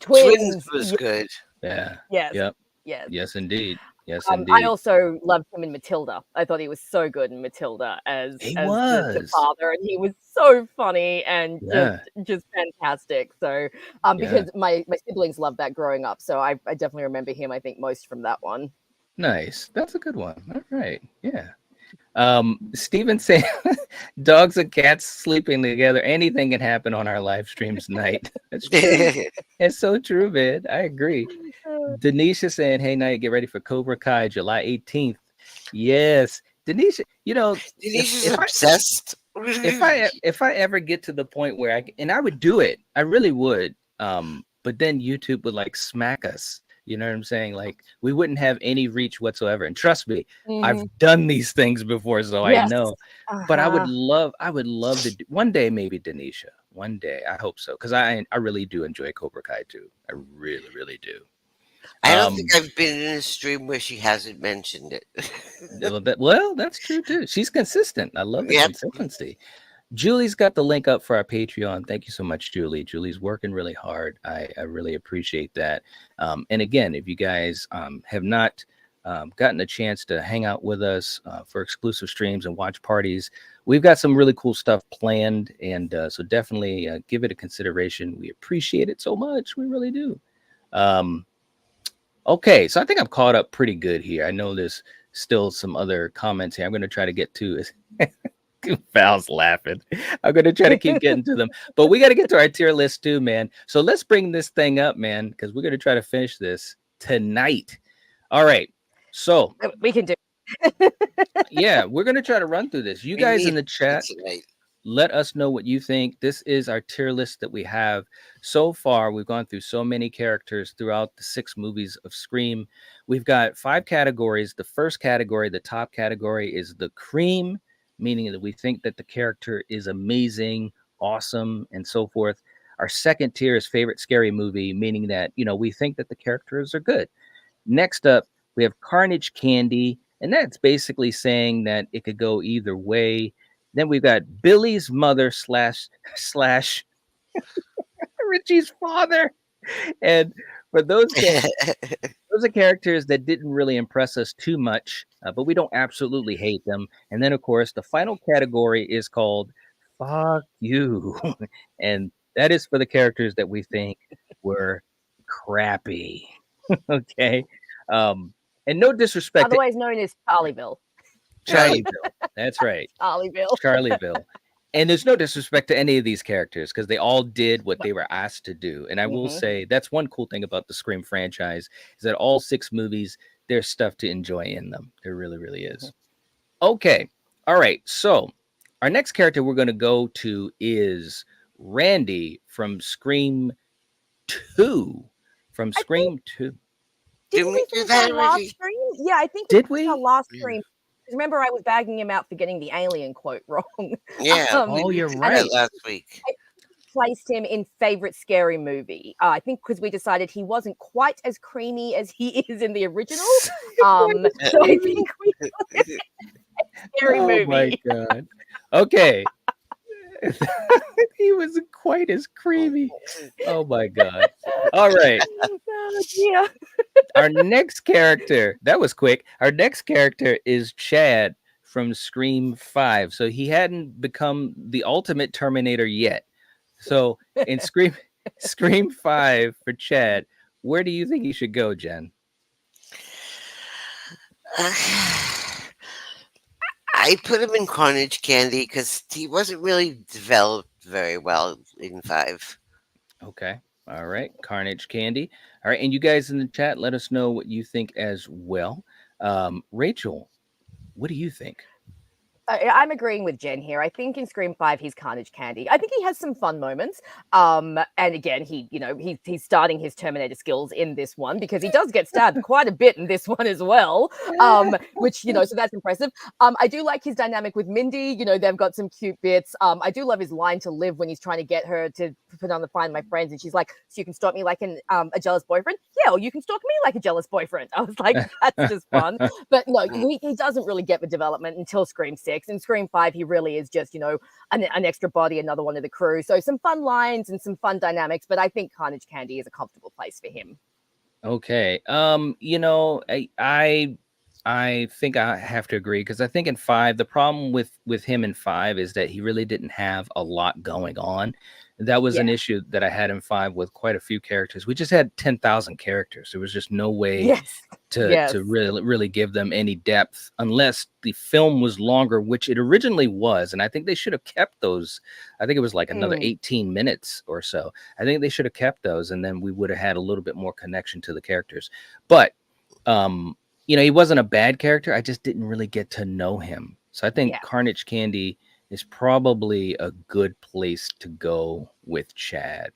Twins was good. Yeah. Yes. Yep. Yes. Yes, indeed. Yes, indeed. I also loved him in Matilda. I thought he was so good in Matilda as the father, and he was so funny and just fantastic. So, because my siblings loved that growing up, so I definitely remember him. I think most from that one. Nice. That's a good one. All right. Yeah. Steven saying dogs and cats sleeping together. Anything can happen on our live streams tonight. That's true. It's so true, man. I agree. Denise is saying, hey, Night, get ready for Cobra Kai, July 18th. Yes. Denise, Denise is obsessed. if I ever get to the point where I would do it, I really would. But then YouTube would like smack us. You know what I'm saying? Like we wouldn't have any reach whatsoever. And trust me, I've done these things before, so I know. But I would love to do, one day, maybe Denisha. One day, I hope so, because I really do enjoy Cobra Kai too. I really, really do. I don't think I've been in a stream where she hasn't mentioned it. Well, that's true too. She's consistent. I love the consistency. Julie's got the link up for our Patreon. Thank you so much, Julie. Julie's working really hard. I really appreciate that. And again, if you guys have not gotten a chance to hang out with us for exclusive streams and watch parties, we've got some really cool stuff planned. And so definitely give it a consideration. We appreciate it so much. We really do. Okay, so I think I'm caught up pretty good here. I know there's still some other comments here. I'm going to try to get to it. Val's laughing. I'm going to try to keep getting to them. But we got to get to our tier list too, man. So let's bring this thing up, man, because we're going to try to finish this tonight. All right. So we can do yeah, we're going to try to run through this. You guys in the chat, let us know what you think. This is our tier list that we have so far. We've gone through so many characters throughout the 6 movies of Scream. We've got 5 categories. The first category, the top category, is the cream, meaning that we think that the character is amazing, awesome, and so forth. Our second tier is favorite scary movie, meaning that, we think that the characters are good. Next up, we have Carnage Candy, and that's basically saying that it could go either way. Then we've got Billy's mother slash Richie's father. And for those are characters that didn't really impress us too much, but we don't absolutely hate them. And then, of course, the final category is called Fuck You. And that is for the characters that we think were crappy. Okay. And no disrespect. Otherwise known as Charlieville. Charlieville. That's right. Charlieville. And there's no disrespect to any of these characters because they all did what they were asked to do. And I will say that's one cool thing about the Scream franchise is that all 6 movies, there's stuff to enjoy in them. There really, really is. Okay. All right. So our next character we're going to go to is Randy from Scream 2. From Scream 2. Did we do that last stream? Yeah, I think did we? Our last stream. Remember, I was bagging him out for getting the alien quote wrong. Yeah. You're right. Last week. I placed him in favorite scary movie. I think because we decided he wasn't quite as creamy as he is in the original. So I think we scary movie. Oh my god. Okay. He wasn't quite as creamy. Oh my god. All right. Yeah. Our next character, that was quick. Our next character is Chad from Scream 5. So he hadn't become the ultimate Terminator yet. So in Scream 5 for Chad, where do you think he should go, Jen? I put him in Carnage Candy because he wasn't really developed very well in 5. Okay. All right. Carnage Candy. All right. And you guys in the chat, let us know what you think as well. Rachel, what do you think? I'm agreeing with Jen here. I think in Scream 5, he's Carnage Candy. I think he has some fun moments. And again, he's starting his Terminator skills in this one because he does get stabbed quite a bit in this one as well. Which, so that's impressive. I do like his dynamic with Mindy. They've got some cute bits. I do love his line to Liv when he's trying to get her to put on the Find My Friends. And she's like, so you can stalk me like a jealous boyfriend? Yeah, or you can stalk me like a jealous boyfriend. I was like, that's just fun. But no, he doesn't really get the development until Scream 6. In Scream 5, he really is just, an extra body, another one of the crew. So some fun lines and some fun dynamics, but I think Carnage Candy is a comfortable place for him. Okay. I think I have to agree because I think in 5, the problem with him in 5 is that he really didn't have a lot going on. That was an issue that I had in 5 with quite a few characters. We just had 10,000 characters. There was just no way to really give them any depth unless the film was longer, which it originally was. And I think they should have kept those. I think it was like another 18 minutes or so. I think they should have kept those, and then we would have had a little bit more connection to the characters. But he wasn't a bad character. I just didn't really get to know him. So I think Carnage Candy is probably a good place to go with Chad.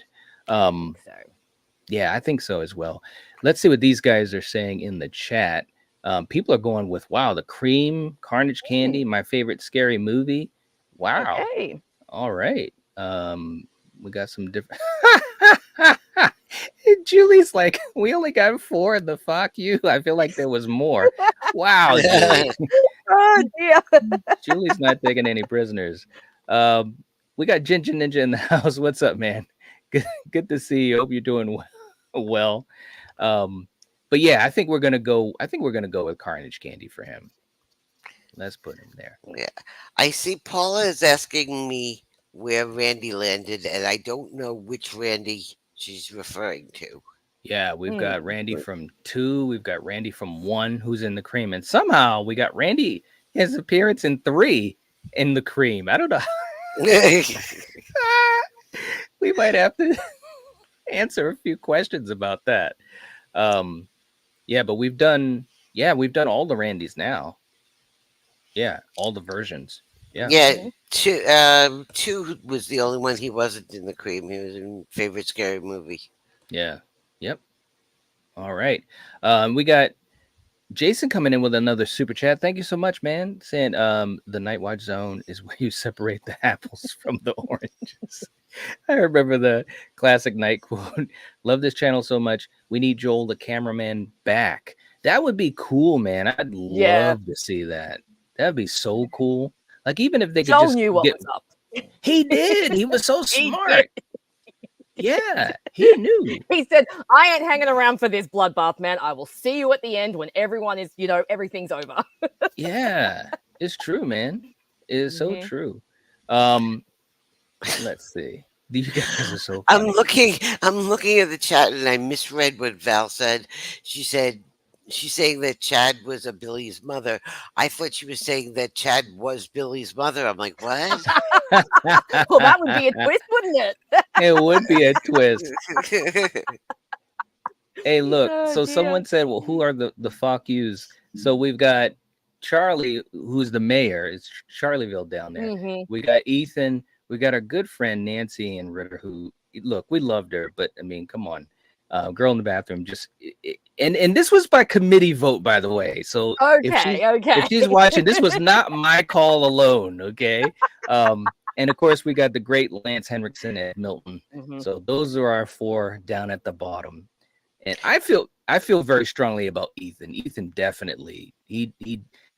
Yeah, I think so as well. Let's see what these guys are saying in the chat. People are going with, wow, The Cream, Carnage Candy, my favorite scary movie. Wow. Okay. All right. We got some different. Julie's like, we only got 4 in the fuck you. I feel like there was more. Wow, Julie. Oh dear. Julie's not taking any prisoners. We got Ginger Ninja in the house. What's up, man? Good to see you. Hope you're doing well. But yeah, I think we're gonna go with Carnage Candy for him. Let's put him there. Yeah. I see Paula is asking me where Randy landed, and I don't know which Randy she's referring to. Yeah, we've got Randy from 2. We've got Randy from 1, who's in The Cream, and somehow we got Randy, his appearance in 3 in The Cream. I don't know. We might have to answer a few questions about that. Yeah, but we've done all the Randys now. Yeah, all the versions. Yeah. Yeah, 2 was the only one he wasn't in The Cream. He was in Favorite Scary Movie. Yeah. Yep. All right. We got Jason coming in with another super chat. Thank you so much, man. Saying the Night Watch zone is where you separate the apples from the oranges. I remember the classic Night quote. Love this channel so much. We need Joel, the cameraman, back. That would be cool, man. I'd love to see that. That'd be so cool. Like, even if they could Joel just knew what was up. He did. He was so smart. Yeah, he knew. He said, I ain't hanging around for this bloodbath, man. I will see you at the end when everyone is, everything's over. Yeah, it's true, man. It is so true. Let's see. These guys are so funny. I'm looking at the chat, and I misread what Val said. She's saying that Chad was a Billy's mother. I thought she was saying that Chad was Billy's mother. I'm like, what? Well, that would be a twist, wouldn't it? It would be a twist. Hey, look. Oh, so dear. someone said, well, who are the fuck yous? So we've got Charlie, who's the mayor. It's Charlieville down there. We got Ethan. We got our good friend Nancy and Ritter, who, look, we loved her, but I mean, come on. Girl in the bathroom, and this was by committee vote, by the way. So if she's watching, this was not my call alone. Okay. And of course we got the great Lance Henriksen at Milton. So those are our 4 down at the bottom. And I feel very strongly about Ethan. Ethan definitely. He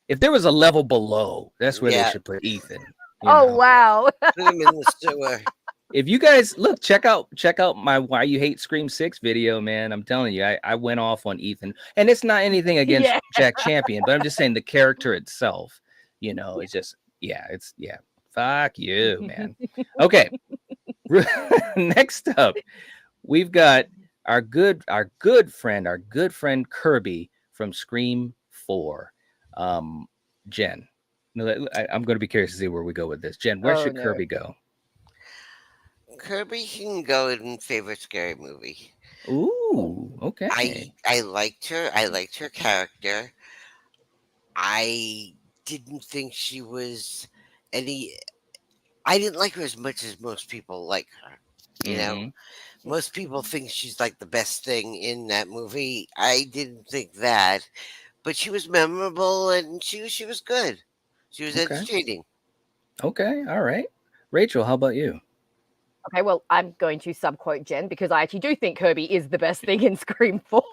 if there was a level below, that's where they should put Ethan. Wow. Put him in the sewer. If you guys look, check out my Why You Hate Scream 6 video, man. I'm telling you, I went off on Ethan, and it's not anything against Jack Champion, but I'm just saying the character itself, it's just, fuck you, man. Okay. Next up, we've got our good friend Kirby from Scream 4. Jen, I'm going to be curious to see where we go with this. Jen, where should Kirby go? Kirby can go in Favorite Scary Movie. Ooh, okay. I liked her. I liked her character. I didn't think she was I didn't like her as much as most people like her. You know, most people think she's like the best thing in that movie. I didn't think that, but she was memorable and she was good. She was entertaining. Okay, all right. Rachel, how about you? Okay, well, I'm going to subquote Jen because I actually do think Kirby is the best thing in Scream 4.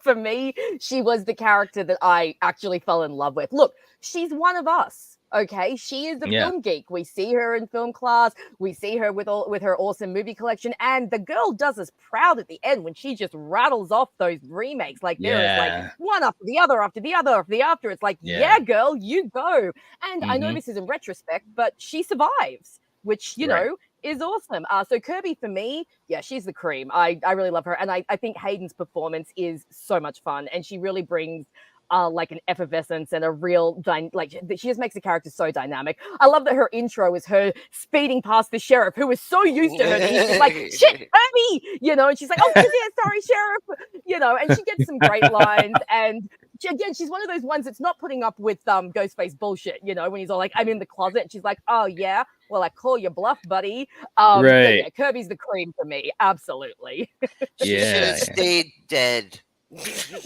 For me, she was the character that I actually fell in love with. Look, she's one of us. Okay, she is a film geek. We see her in film class. We see her with her awesome movie collection, and the girl does us proud at the end when she just rattles off those remakes. Like there is like one after the other, after the other, after the after. It's like, yeah girl, you go. And I know this is in retrospect, but she survives, which you know is awesome. So Kirby for me, she's the cream. I really love her, and I think Hayden's performance is so much fun, and she really brings like an effervescence and a real she just makes the character so dynamic. I love that her intro is her speeding past the sheriff who was so used to her. She's like, shit, Kirby, and she's like, oh yeah, sorry, sheriff, and she gets some great lines, and again, she's one of those ones that's not putting up with Ghostface bullshit, you know, when he's all like, I'm in the closet, and she's like, oh yeah, well, I call your bluff, buddy. Right. Yeah, Kirby's the cream for me, absolutely. She should have stayed dead.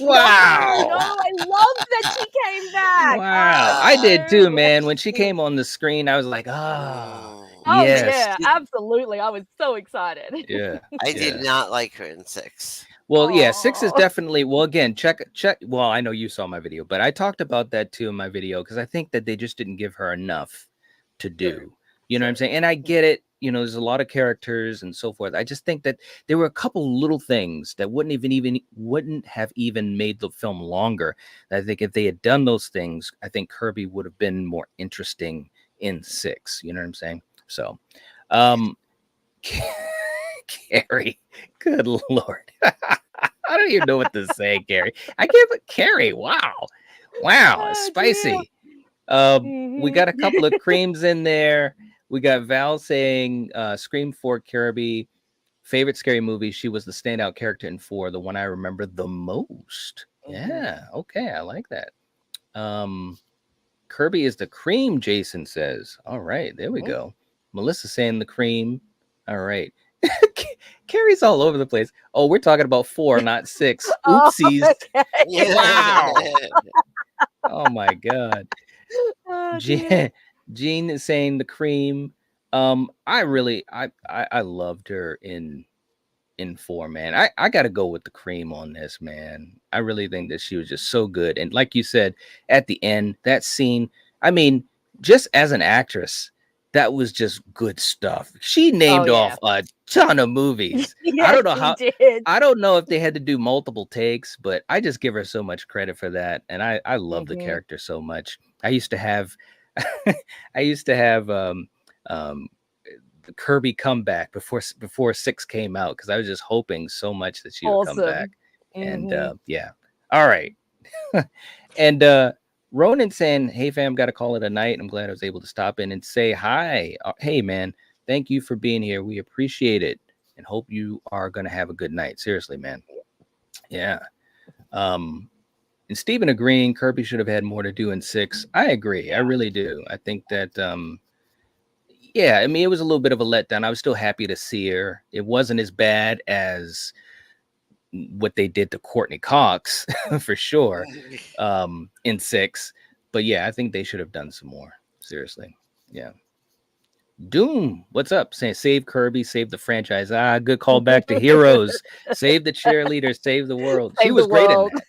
Wow. No, I love that she came back. Wow. I did too, man. When she came on the screen, I was like, Oh yes. yeah, absolutely. I was so excited. Yeah. I did not like her in 6. Well, yeah, 6 is definitely, well, again, check. Well, I know you saw my video, but I talked about that too in my video because I think that they just didn't give her enough to do. You know what I'm saying? And I get it. You know, there's a lot of characters and so forth. I just think that there were a couple little things that wouldn't have even made the film longer. I think if they had done those things, I think Kirby would have been more interesting in 6. You know what I'm saying? So, Carrie, good Lord. I don't even know what to say, Carrie. I give it Carrie. Wow. Spicy. We got a couple of creams in there. We got Val saying Scream 4 Kirby, favorite scary movie. She was the standout character in 4, the one I remember the most. Yeah, okay, I like that. Kirby is the cream, Jason says. All right, there we go. Melissa saying the cream. All right. Carrie's all over the place. Oh, we're talking about 4, not 6. Oopsies. Wow. Oh my God. Jean is saying the cream. I loved her in 4, man. I gotta go with the cream on this, man. I really think that she was just so good. And like you said, at the end, that scene, I mean, just as an actress, that was just good stuff. She named off a ton of movies. Yes, I don't know how. did. I don't know if they had to do multiple takes, but I just give her so much credit for that. And I love the character so much. I used to have the Kirby comeback before 6 came out because I was just hoping so much that she would come back. And yeah. All right. And Ronan saying, hey fam, got to call it a night. I'm glad I was able to stop in and say hi. Hey man, thank you for being here. We appreciate it and hope you are going to have a good night. Seriously, man. Yeah. And Stephen agreeing Kirby should have had more to do in 6. I agree. I really do. I think that, yeah, I mean, it was a little bit of a letdown. I was still happy to see her. It wasn't as bad as what they did to Courtney Cox for sure in 6. But yeah, I think they should have done some more. Seriously. Yeah. Doom, what's up? Saying save Kirby, save the franchise. Good call back to Heroes. Save the cheerleader, save the world. She was great in that.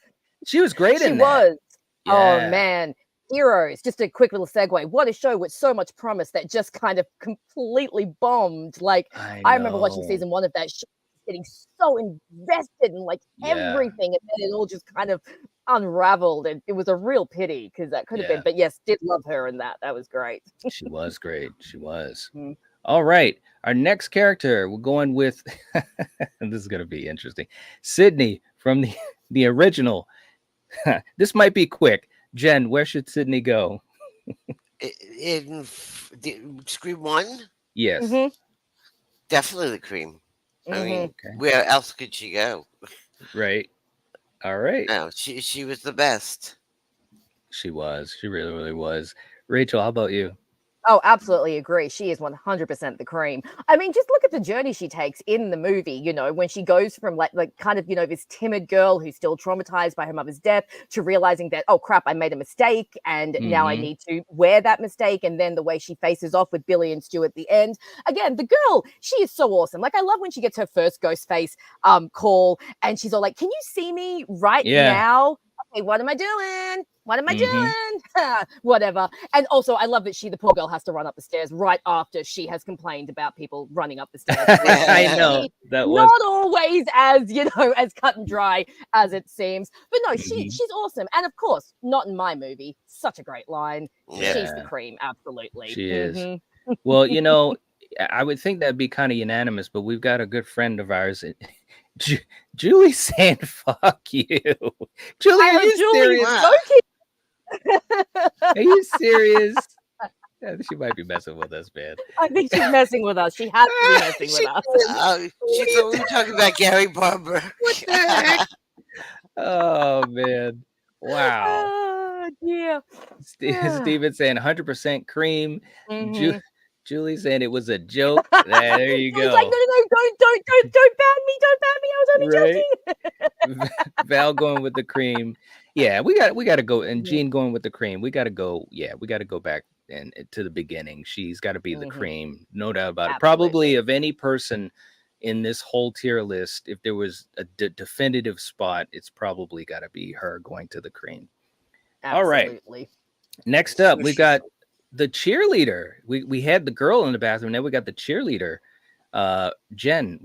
She was great in that. She was. Yeah. Oh man. Heroes, just a quick little segue. What a show with so much promise that just kind of completely bombed. Like I remember watching season 1 of that show, getting so invested in like everything, and then it all just kind of unraveled. And it was a real pity because that could have been. But yes, did love her in that. That was great. She was great. She was. All right, our next character, we're going with. And this is going to be interesting. Sydney from the original. This might be quick. Jen, where should Sydney go? In Scream 1? Yes. Definitely the cream. I mean, where else could she go? Right. All right. No, she was the best. She was. She really, really was. Rachel, how about you? Oh, absolutely agree. She is 100% the cream. I mean, just look at the journey she takes in the movie, you know, when she goes from like kind of, you know, this timid girl who's still traumatized by her mother's death to realizing that, oh crap, I made a mistake and now I need to wear that mistake. And then the way she faces off with Billy and Stu at the end. Again, the girl, she is so awesome. Like I love when she gets her first Ghostface call and she's all like, can you see me right now? Okay, what am I doing? What am I doing? Whatever. And also, I love that the poor girl has to run up the stairs right after she has complained about people running up the stairs. I know. That was not always as, you know, as cut and dry as it seems. But no, she's awesome. And of course, not in my movie. Such a great line. Yeah. She's the cream. Absolutely. She is. Well, you know, I would think that'd be kind of unanimous, but we've got a good friend of ours. Julie saying, fuck you. Julie, are you serious? Are you serious? Yeah, she might be messing with us, man. I think she's messing with us. She has to be messing with us. She thought we were talking about Gary Barber. What the heck? Oh, man. Wow. Oh, dear. Steven saying 100% cream. Mhm. Julie saying it was a joke. There you He's like, go. no, don't ban me, don't ban me. I was only Right. joking. Val going with the cream. Yeah, we got to go. And Mhm. Jean going with the cream. We got to go. Yeah, we got to go back and to the beginning. She's got to be the Mhm. cream, no doubt about it. Absolutely. Probably of any person in this whole tier list, if there was a definitive spot, it's probably got to be her going to the cream. All right. Absolutely. Next up, we got the cheerleader. We had the girl in the bathroom. Now we got the cheerleader. Jen,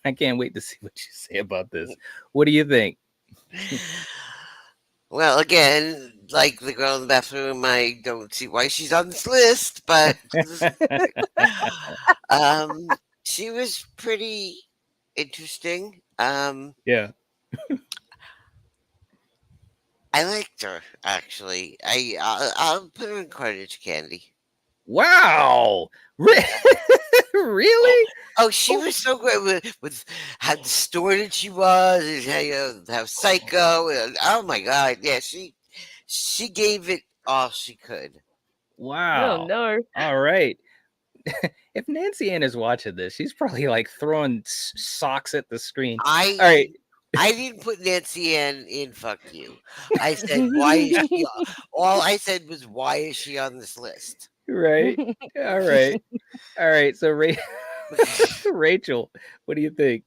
I can't wait to see what you say about this. What do you think? Well, again, like the girl in the bathroom, I don't see why she's on this list, but she was pretty interesting. Yeah. I liked her actually. I'll put her in Carnage Candy. Wow. Really? Oh, she was so great with how distorted she was, and how psycho. And, oh my God, yeah, she gave it all she could. Wow. Oh no. All right. If Nancy Ann is watching this, she's probably like throwing socks at the screen. All right. I didn't put Nancy Ann in fuck you. I said, why is she all I said was, why is she on this list? Right. All right. All right. So Rachel, what do you think?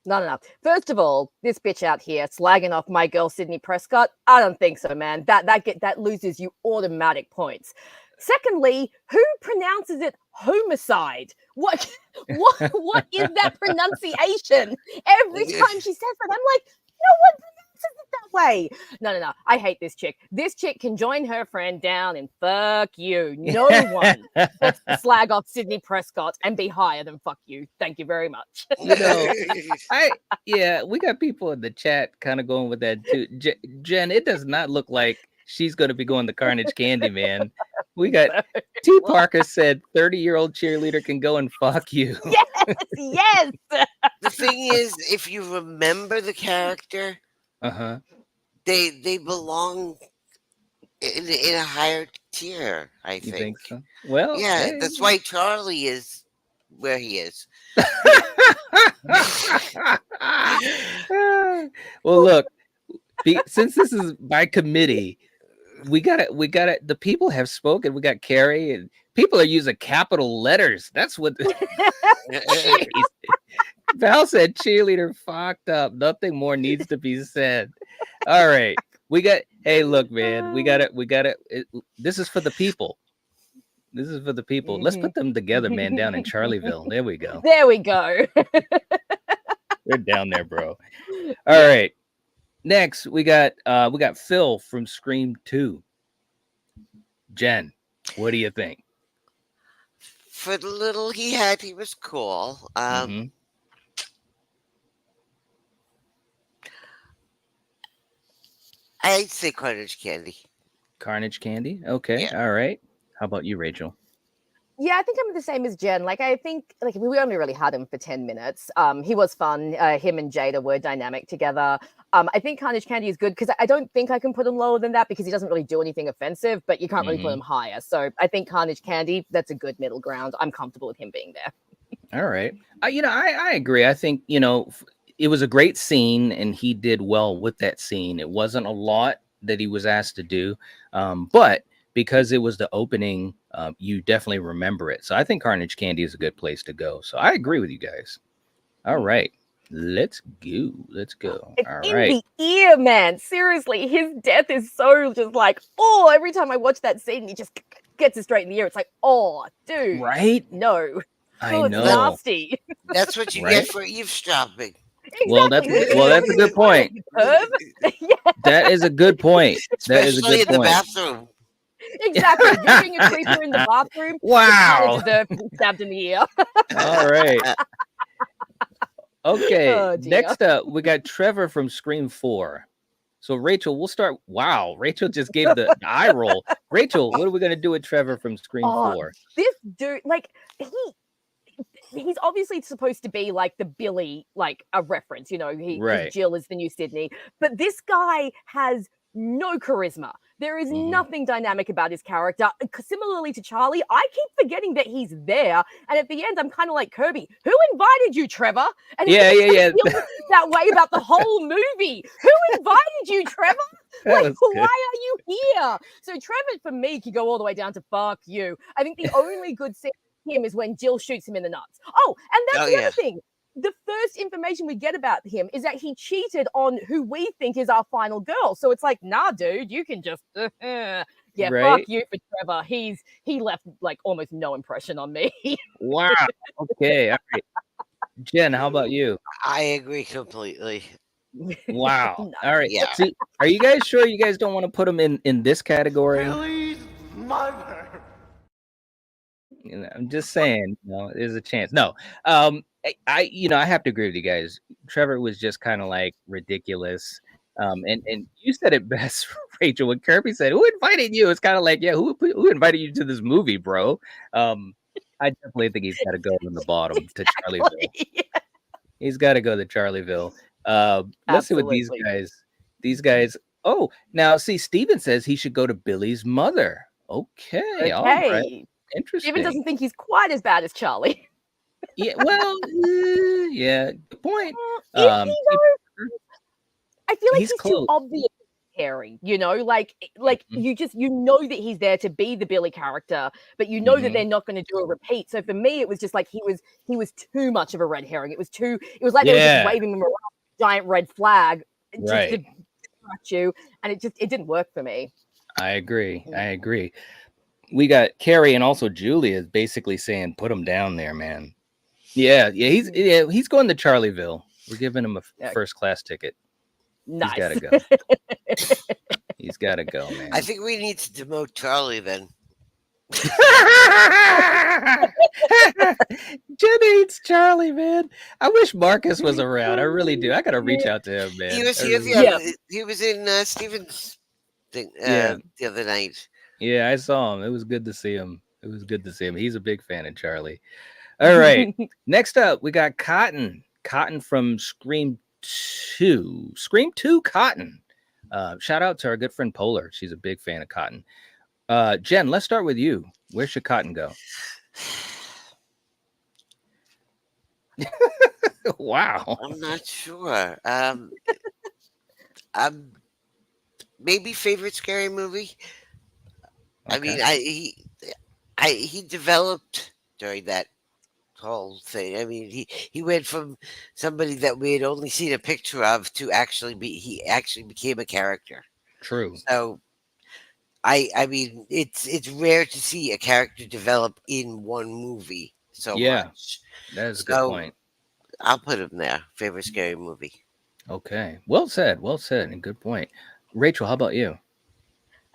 No. First of all, this bitch out here slagging off my girl Sydney Prescott. I don't think so, man. That loses you automatic points. Secondly, who pronounces it homicide? What is that pronunciation? Every time she says that, I'm like, no one pronounces it that way. No. I hate this chick. This chick can join her friend down and fuck you. No one gets to slag off Sydney Prescott and be higher than fuck you. Thank you very much. You know, we got people in the chat kind of going with that too. Jen, it does not look like she's going to be going to Carnage Candy, man. We got T. Parker said 30-year-old cheerleader can go and fuck you. Yes. The thing is, if you remember the character, they belong in a higher tier, I think. You think so? Well, yeah, that's why Charlie is where he is. Well, look, since this is by committee, we got it. The people have spoken. We got Carrie, and people are using capital letters. That's what Val said. Cheerleader fucked up. Nothing more needs to be said. All right, hey, look, man, we got it. This is for the people. This is for the people. Let's put them together, man, down in Charlieville. There we go. There we go. They're down there, bro. All right. Next, we got Phil from Scream 2. Jen, what do you think? For the little he had, he was cool. I'd say Carnage Candy. Carnage Candy? Okay. Yeah. All right. How about you, Rachel? Yeah, I think I'm the same as Jen. Like, I think we only really had him for 10 minutes. He was fun. Him and Jada were dynamic together. I think Carnage Candy is good because I don't think I can put him lower than that because he doesn't really do anything offensive, but you can't really put him higher. So I think Carnage Candy, that's a good middle ground. I'm comfortable with him being there. All right. I agree. I think, it was a great scene and he did well with that scene. It wasn't a lot that he was asked to do, but because it was the opening, you definitely remember it. So I think Carnage Candy is a good place to go. So I agree with you guys. All right. Let's go. It's all in right. the ear, man. Seriously, his death is so just like, oh, every time I watch that scene, he just gets it straight in the ear. It's like, oh, dude. Right? No. I know. It's nasty. That's what you get for eavesdropping. Exactly. Well, that's a good point. That is a good point. That is a good in point. The bathroom. Exactly. You're being a creeper in the bathroom. Wow. You deserve to be stabbed in the ear. All right. Okay. Next up, we got Trevor from Scream 4. So Rachel, we'll start. Wow, Rachel just gave the eye roll. Rachel, what are we gonna do with Trevor from Scream 4? This dude, like he's obviously supposed to be like the Billy, like a reference, right. Jill is the new Sydney, but this guy has no charisma. There is nothing dynamic about his character. Similarly to Charlie, I keep forgetting that he's there. And at the end, I'm kind of like, Kirby, who invited you, Trevor? And Yeah. that way about the whole movie. Who invited you, Trevor? Like, why are you here? So Trevor, for me, could go all the way down to fuck you. I think the only good scene with him is when Jill shoots him in the nuts. Oh, and that's the other thing. The first information we get about him is that he cheated on who we think is our final girl. So it's like, nah, dude, you can just, fuck you for Trevor. He left like almost no impression on me. Wow. Okay. All right. Jen, how about you? I agree completely. Wow. Nice. All right. Yeah. See, are you guys sure you guys don't want to put him in this category? Billy's mother. I'm just saying, there's a chance. No. I have to agree with you guys. Trevor was just kind of like ridiculous. And you said it best, Rachel, when Kirby said, "Who invited you?" It's kind of like, yeah, who invited you to this movie, bro? I definitely think he's got to go in the bottom to Charlieville. He's got to go to Charlieville. Let's see what these guys. Oh, now see, Steven says he should go to Billy's mother. Okay. All right. Interesting. Steven doesn't think he's quite as bad as Charlie. Yeah, well, yeah, good point. I feel like he's close. too obvious caring, like you know that he's there to be the Billy character, but you know that they're not going to do a repeat. So for me, it was just like he was too much of a red herring. It was like they were just waving him around with a giant red flag just to distract you, and it didn't work for me. I agree. We got Carrie and also Julia basically saying, "Put him down there, man." Yeah, he's going to Charlieville. We're giving him a first class ticket. Nice. He's got to go. He's got to go, man. I think we need to demote Charlie then. Jen hates Charlie, man. I wish Marcus was around. I really do. I gotta reach out to him, man. He was in Steven's thing the other night. Yeah, I saw him. It was good to see him. He's a big fan of Charlie. All right. Next up, we got Cotton. Cotton from Scream 2. Scream 2 Cotton. Shout out to our good friend Polar. She's a big fan of Cotton. Jen, let's start with you. Where should Cotton go? Wow. I'm not sure. Maybe favorite scary movie. Okay. I mean, he developed during that whole thing. I mean, he went from somebody that we had only seen a picture of to he actually became a character. True. So I mean, it's rare to see a character develop in one movie so much. That is a good point. I'll put him there. Favorite scary movie. Okay. Well said, and good point. Rachel, how about you?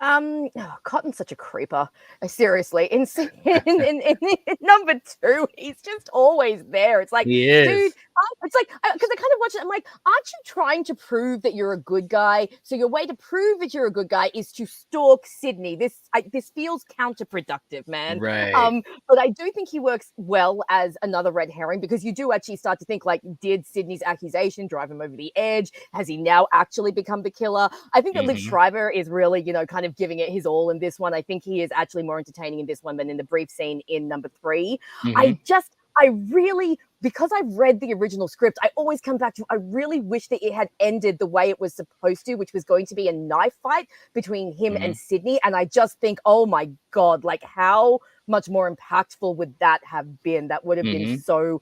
Cotton's such a creeper. Seriously, in number 2, he's just always there. It's like, dude, it's like, because I kind of watch it. I'm like, aren't you trying to prove that you're a good guy? So your way to prove that you're a good guy is to stalk Sydney. This feels counterproductive, man. Right. But I do think he works well as another red herring, because you do actually start to think, like, did Sydney's accusation drive him over the edge? Has he now actually become the killer? I think that Liv Schreiber is really, kind of giving it his all in this one. I think he is actually more entertaining in this one than in the brief scene in number 3. I really, because I've read the original script, I always come back to, I really wish that it had ended the way it was supposed to, which was going to be a knife fight between him and Sydney. And I just think, oh my God, like, how much more impactful would that have been? That would have been so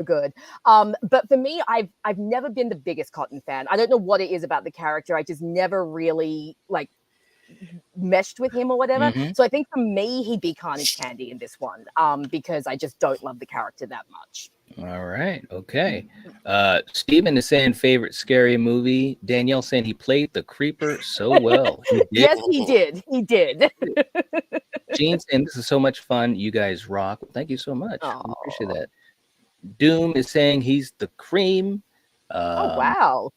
good. But for me, I've never been the biggest Cotton fan. I don't know what it is about the character. I just never really meshed with him or whatever. So I think for me, he'd be Carnage Candy in this one, because I just don't love the character that much. All right. Okay. Steven is saying favorite scary movie. Danielle saying he played the creeper so well. Yes, he did. Gene saying this is so much fun. You guys rock. Thank you so much. I appreciate that. Doom is saying he's the cream. Oh, wow.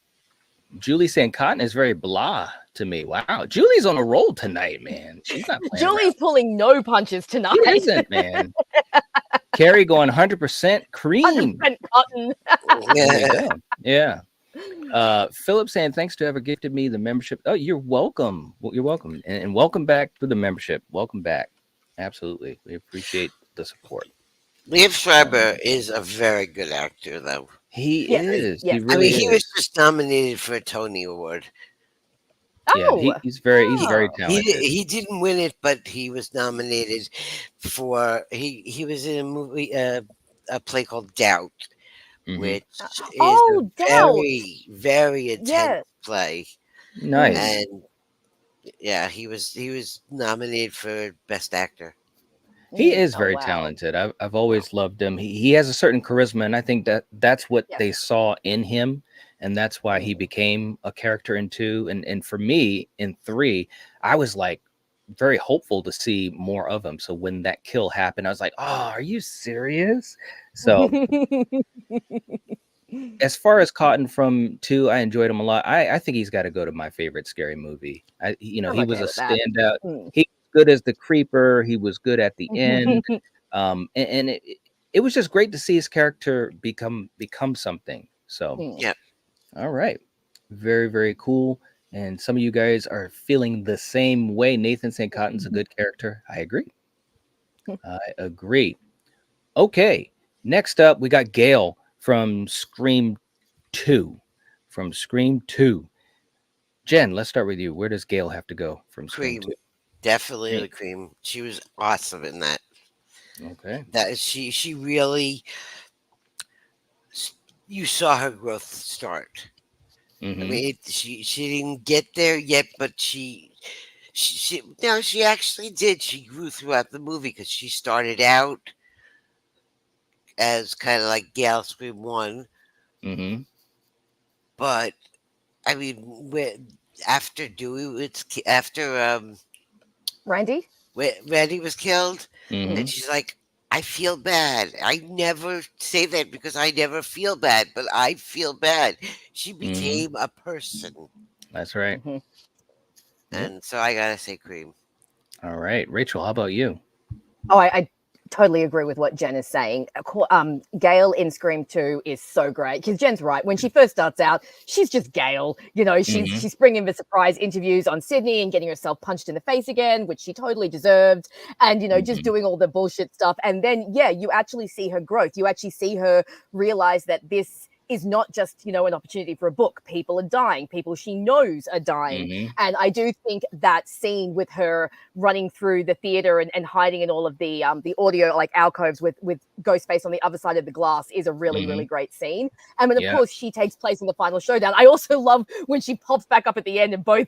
Julie saying Cotton is very blah to me. Wow. Julie's on a roll tonight, man. She's not playing Julie's around. pulling no punches tonight. She isn't, man. Carrie going 100% cream. 100% Cotton. Yeah. Philip saying, thanks to ever gifted me the membership. Oh, you're welcome. Well, you're welcome. And welcome back to the membership. Welcome back. Absolutely. We appreciate the support. Liev Schreiber is a very good actor, though. He is. Yes. He really he is. was just nominated for a Tony Award. Yeah, he's very talented. He didn't win it, but he was nominated for. He was in a movie, a play called Doubt, which is a very, very intense play. Nice. And yeah, he was nominated for Best Actor. He is very talented. I've always loved him. He has a certain charisma, and I think that's what they saw in him, and that's why he became a character in 2. And for me, in 3, I was like very hopeful to see more of him. So when that kill happened, I was like, "Oh, are you serious?" So as far as Cotton from 2, I enjoyed him a lot. I think he's got to go to my favorite scary movie. He was a standout. He good as the creeper. He was good at the end. And it was just great to see his character become something. So yeah. All right. Very, very cool. And some of you guys are feeling the same way. Nathan saying Cotton's a good character. I agree. I agree. Okay. Next up, we got Gail from Scream 2. Jen, let's start with you. Where does Gail have to go from Scream 2? Definitely the Cream. She was awesome in that. Okay. That she really, you saw her growth start. I mean, she didn't get there yet, but she actually did. She grew throughout the movie because she started out as kind of like Gail Scream 1. But I mean, after Randy was killed, and she's like, I feel bad. I never say that because I never feel bad, but I feel bad. She became a person. That's right. And so I gotta say Cream. All right. Rachel, how about you? Oh, I totally agree with what Jen is saying. Gail in Scream 2 is so great because Jen's right. When she first starts out, she's just Gail. You know, she's bringing the surprise interviews on Sydney and getting herself punched in the face again, which she totally deserved. And, you know, just doing all the bullshit stuff. And then, you actually see her growth. You actually see her realize that this is not just, an opportunity for a book. People are dying. People she knows are dying. And I do think that scene with her running through the theater and hiding in all of the audio like alcoves with Ghostface on the other side of the glass is a really, really great scene. And then, of course, she takes place in the final showdown. I also love when she pops back up at the end and both,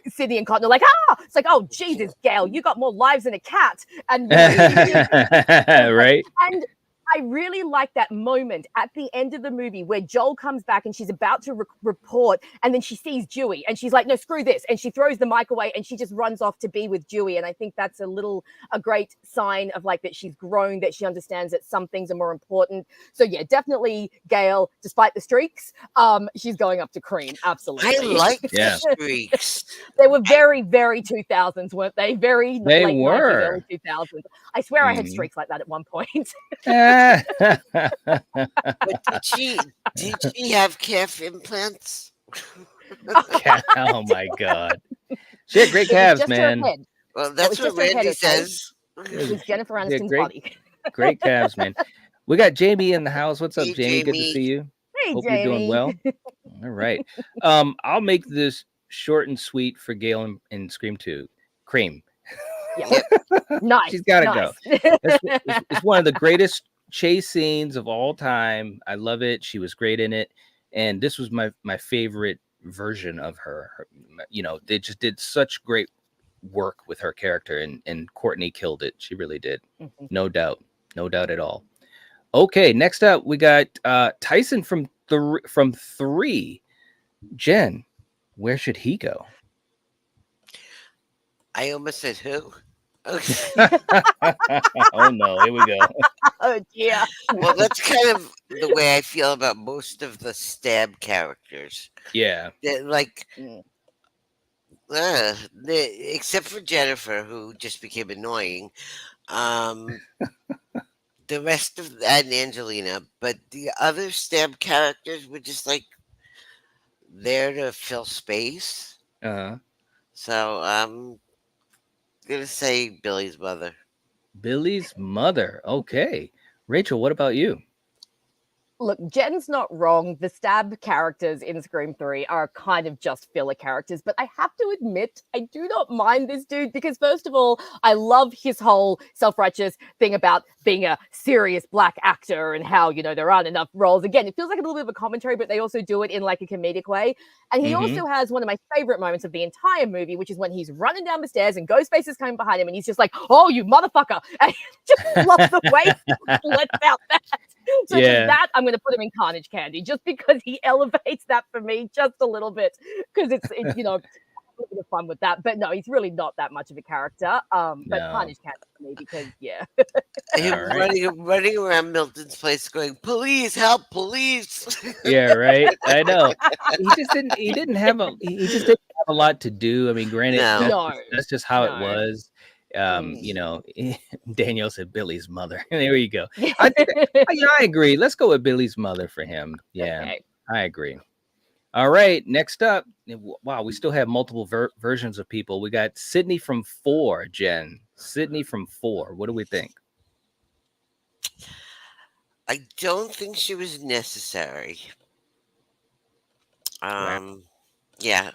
Sydney and Cotton are like, it's like, oh, Jesus, Gail, you got more lives than a cat. And, right. And I really like that moment at the end of the movie where Joel comes back and she's about to report, and then she sees Dewey and she's like, no, screw this. And she throws the mic away and she just runs off to be with Dewey. And I think that's a great sign of like that she's grown, that she understands that some things are more important. So yeah, definitely Gail, despite the streaks, she's going up to Cream. Absolutely. I like the streaks. They were very, very 2000s, weren't they? Very they late were 90s, early 2000s. I swear I had streaks like that at one point. But did she have calf implants? Oh my God. She had great calves, man. Well, that's what Randy says. It was Jennifer Aniston's body. Great calves, man. We got Jamie in the house. What's up, Hey, Jamie? Good to see you. Hey, Hope Jamie. you're doing well. All right. I'll make this short and sweet for Gail in Scream 2. Cream. Yeah. Nice. She's got to go. It's one of the greatest chase scenes of all time. I love it. She was great in it. And this was my favorite version of her. They just did such great work with her character, and Courtney killed it. She really did. No doubt at all. Okay, next up we got Tyson from 3. Jen, where should he go? I almost said who? Oh no, here we go. Oh yeah. Well, that's kind of the way I feel about most of the stab characters. Yeah. Except for Jennifer, who just became annoying. The rest of and Angelina, but the other stab characters were just like there to fill space. So I'm gonna say Billy's mother. Billy's mother. Okay. Rachel, what about you? Look, Jen's not wrong. The stab characters in Scream 3 are kind of just filler characters, but I have to admit, I do not mind this dude because, first of all, I love his whole self-righteous thing about being a serious black actor and how, you know, there aren't enough roles. Again, it feels like a little bit of a commentary, but they also do it in like a comedic way. And he also has one of my favorite moments of the entire movie, which is when he's running down the stairs and Ghostface is coming behind him and he's just like, "Oh, you motherfucker." And I just love the way he lets out that. So for that, I'm going to put him in Carnage Candy just because he elevates that for me just a little bit because it's you know, a little bit of fun with that. But no, he's really not that much of a character. But Carnage Candy for me because him running around Milton's place going, "Police, help, police." Yeah, right. I know. He just didn't have a lot to do. I mean, granted, that's just how it was. You know, Danielle said Billy's mother. There you go. I agree. Let's go with Billy's mother for him. Yeah, okay. I agree. All right, next up. Wow, we still have multiple versions of people. We got Sydney from 4, Jen. Sydney from 4. What do we think? I don't think she was necessary. Yeah.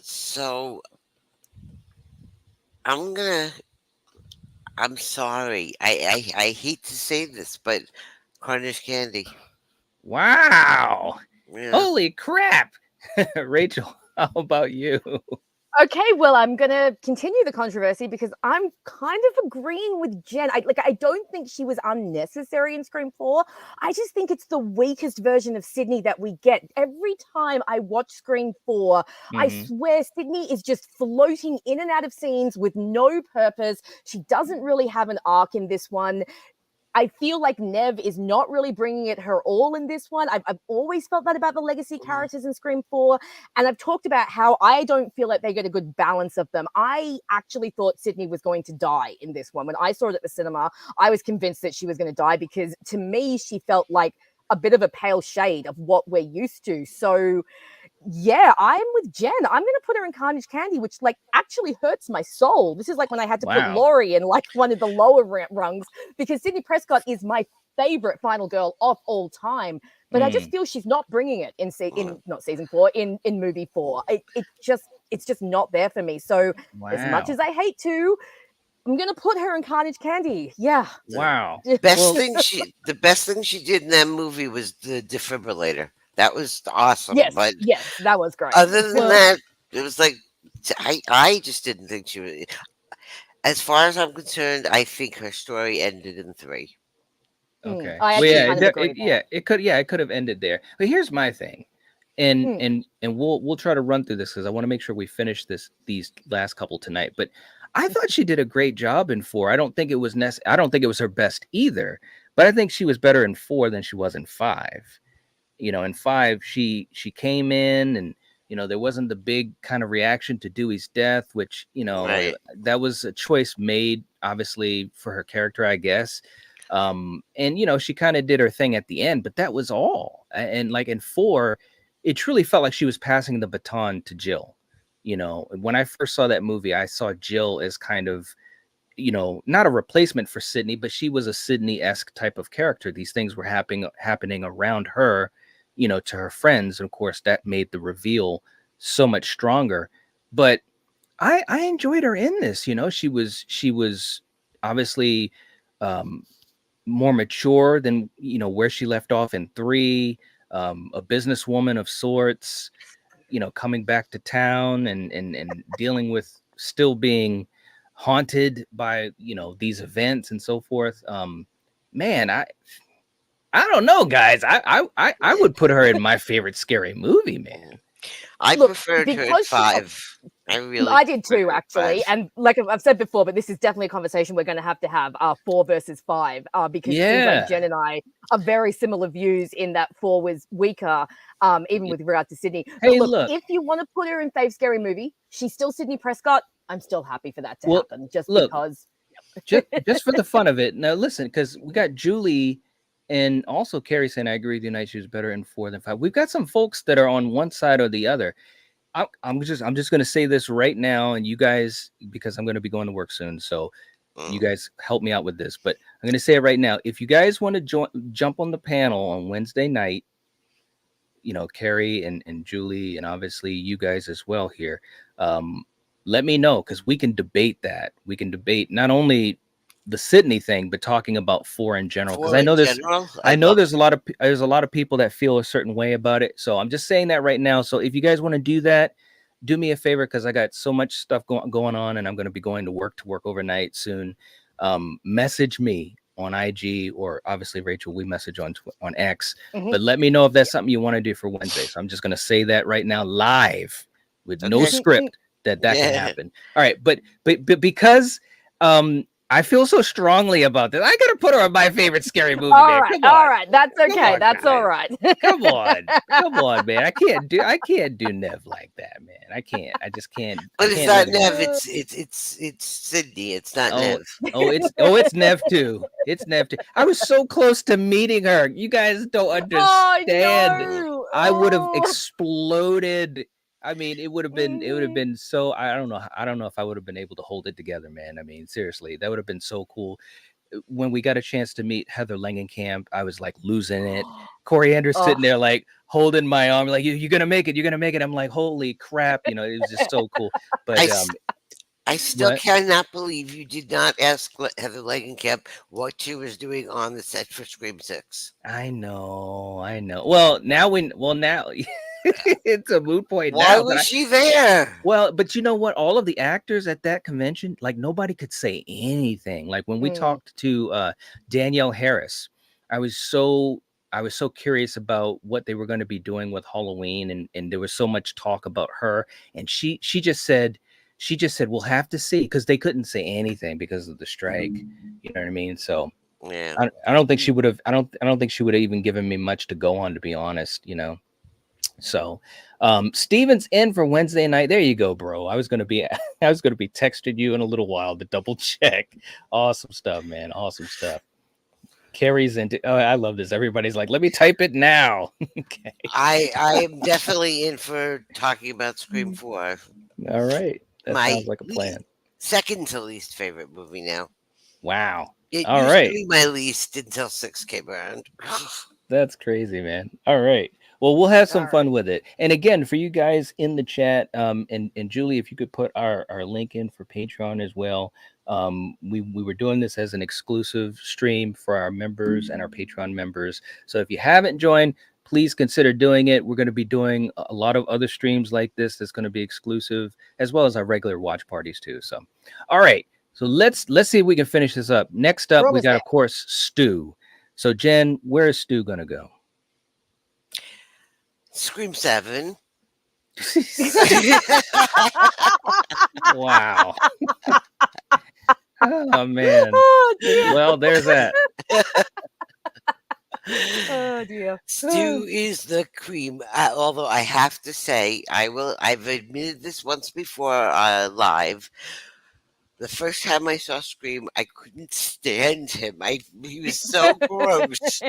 So I'm sorry. I hate to say this, but Carnage Candy. Wow. Yeah. Holy crap. Rachel, how about you? Okay, well, I'm going to continue the controversy because I'm kind of agreeing with Jen. I don't think she was unnecessary in Scream 4. I just think it's the weakest version of Sydney that we get. Every time I watch Scream 4, I swear Sydney is just floating in and out of scenes with no purpose. She doesn't really have an arc in this one. I feel like Nev is not really bringing it her all in this one. I've always felt that about the legacy characters in Scream 4. And I've talked about how I don't feel like they get a good balance of them. I actually thought Sydney was going to die in this one. When I saw it at the cinema, I was convinced that she was going to die because to me, she felt like a bit of a pale shade of what we're used to. So yeah, I'm with Jen. I'm going to put her in Carnage Candy, which like actually hurts my soul. This is like when I had to put Laurie in like one of the lower rungs because Sidney Prescott is my favorite final girl of all time. But I just feel she's not bringing it in not season 4, in movie 4. It's just not there for me. So as much as I hate to, I'm gonna put her in Carnage Candy. Yeah. Wow. The best thing she did in that movie was the defibrillator. That was awesome. Yes, but that was great. Other than that, it was like I just didn't think she was. As far as I'm concerned, I think her story ended in 3. Okay. It could have ended there. But here's my thing, and we'll try to run through this because I want to make sure we finish these last couple tonight. But I thought she did a great job in 4. I don't think it was I don't think it was her best either, but I think she was better in 4 than she was in 5. You know, in 5, she came in and, you know, there wasn't the big kind of reaction to Dewey's death, which, you know, that was a choice made, obviously, for her character, I guess. And, you know, she kind of did her thing at the end, but that was all. And like in 4, it truly felt like she was passing the baton to Jill. You know, when I first saw that movie, I saw Jill as kind of, you know, not a replacement for Sydney, but she was a Sydney-esque type of character. These things were happening around her, you know, to her friends. And of course, that made the reveal so much stronger. But I enjoyed her in this. You know, she was obviously more mature than, you know, where she left off in 3. A businesswoman of sorts, you know, coming back to town and dealing with still being haunted by, you know, these events and so forth. Man, I don't know, guys. I would put her in my favorite scary movie, man. I preferred her in 5. I did too, actually. And like I've said before, but this is definitely a conversation we're going to have 4 versus 5, because it seems like Jen and I are very similar views in that 4 was weaker, even with regard to Sydney. Hey, but look, if you want to put her in Fave Scary Movie, she's still Sidney Prescott. I'm still happy for that to happen, just because. just for the fun of it. Now, listen, because we got Julie And also, Carrie saying, I agree with you, Night Shoes better in 4 than 5. We've got some folks that are on one side or the other. I'm just going to say this right now, and you guys, because I'm going to be going to work soon, so you guys help me out with this. But I'm going to say it right now. If you guys want to jump on the panel on Wednesday night, you know, Carrie and Julie, and obviously you guys as well here, let me know, because we can debate that. We can debate not only the Sydney thing, but talking about 4 in general, because I know there's a lot of people that feel a certain way about it. So I'm just saying that right now. So if you guys want to do that, do me a favor, because I got so much stuff going on, and I'm going to be going to work overnight soon. Message me on IG, or obviously Rachel, we message on X, but let me know if that's something you want to do for Wednesday. So I'm just going to say that right now, live, with no script, that can happen. All right, but because I feel so strongly about this, I gotta put her on my favorite scary movie. All right, that's okay. That's all right. Come on, man. I can't do Nev like that, man. I just can't. But it's not Nev. It's Sydney. It's not Nev. It's Nev too. It's Nev too. I was so close to meeting her. You guys don't understand. No. I would have exploded. I mean, it would have been so, I don't know if I would have been able to hold it together, man. I mean, seriously, that would have been so cool. When we got a chance to meet Heather Langenkamp, I was like losing it. Corey Ander's sitting there like holding my arm, like, you're gonna make it. I'm like, holy crap, you know, it was just so cool. But I still cannot believe you did not ask Heather Langenkamp what she was doing on the set for Scream 6. I know. Well, now it's a moot point. Why was she there? Well, but you know what? All of the actors at that convention, like, nobody could say anything. Like when we talked to Danielle Harris, I was so curious about what they were going to be doing with Halloween, and there was so much talk about her, and she just said we'll have to see, because they couldn't say anything because of the strike. You know what I mean? So yeah, I don't think she would have. I don't think she would have even given me much to go on, to be honest. You know. So Steven's in for Wednesday night. There you go, bro. I was gonna be texting you in a little while to double check. Awesome stuff, man. Awesome stuff. Carrie's into. Oh, I love this. Everybody's like, let me type it now. Okay. I am definitely in for talking about Scream 4. All right. That sounds like a plan. Second to least favorite movie now. Wow. It all used right. to be my least until 6 came around. That's crazy, man. All right. Well, we'll have some fun with it. And again, for you guys in the chat, and Julie, if you could put our link in for Patreon as well. We were doing this as an exclusive stream for our members and our Patreon members. So if you haven't joined, please consider doing it. We're going to be doing a lot of other streams like this that's going to be exclusive, as well as our regular watch parties too. So, all right. So let's see if we can finish this up. Next up, we got, of course, Stu. So Jen, where is Stu going to go? Scream 7. Wow. Oh man. Well, there's that. Oh dear. Stu is the cream. Although I have to say, I've admitted this once before live. The first time I saw Scream, I couldn't stand him. He was so gross,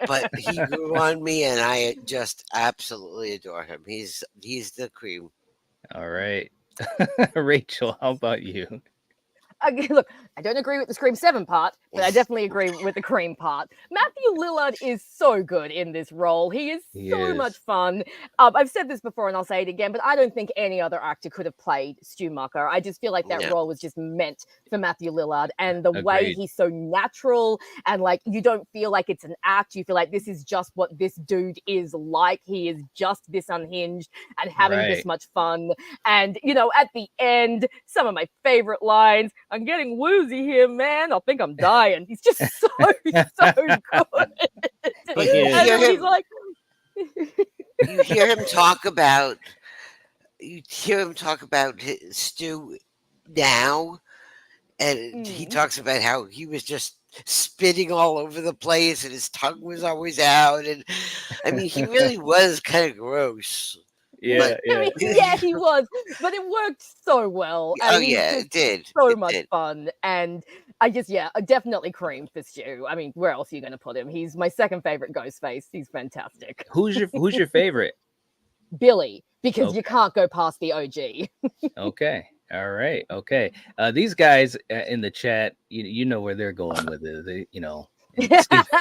but he grew on me, and I just absolutely adore him. He's the cream. All right, Rachel, how about you? Look, I don't agree with the Scream 7 part, but I definitely agree with the Cream part. Matthew Lillard is so good in this role. He is so much fun. I've said this before and I'll say it again, but I don't think any other actor could have played Stu Mucker. I just feel like that role was just meant for Matthew Lillard, and the way he's so natural, and like you don't feel like it's an act. You feel like this is just what this dude is like. He is just this unhinged and having this much fun. And, you know, at the end, some of my favorite lines, I'm getting woozy here, man. I think I'm dying. He's just so good. But he's like, you hear him talk about Stu now, and he talks about how he was just spitting all over the place and his tongue was always out, and I mean he really was kind of gross. I mean, he was, but it worked so well. It did. So much fun, and I definitely Cream for Stu. I mean, where else are you going to put him? He's my second favorite Ghostface. He's fantastic. Who's your favorite? Billy, because Okay. you can't go past the OG. Okay. All right. Okay. These guys in the chat, you know where they're going with it. They,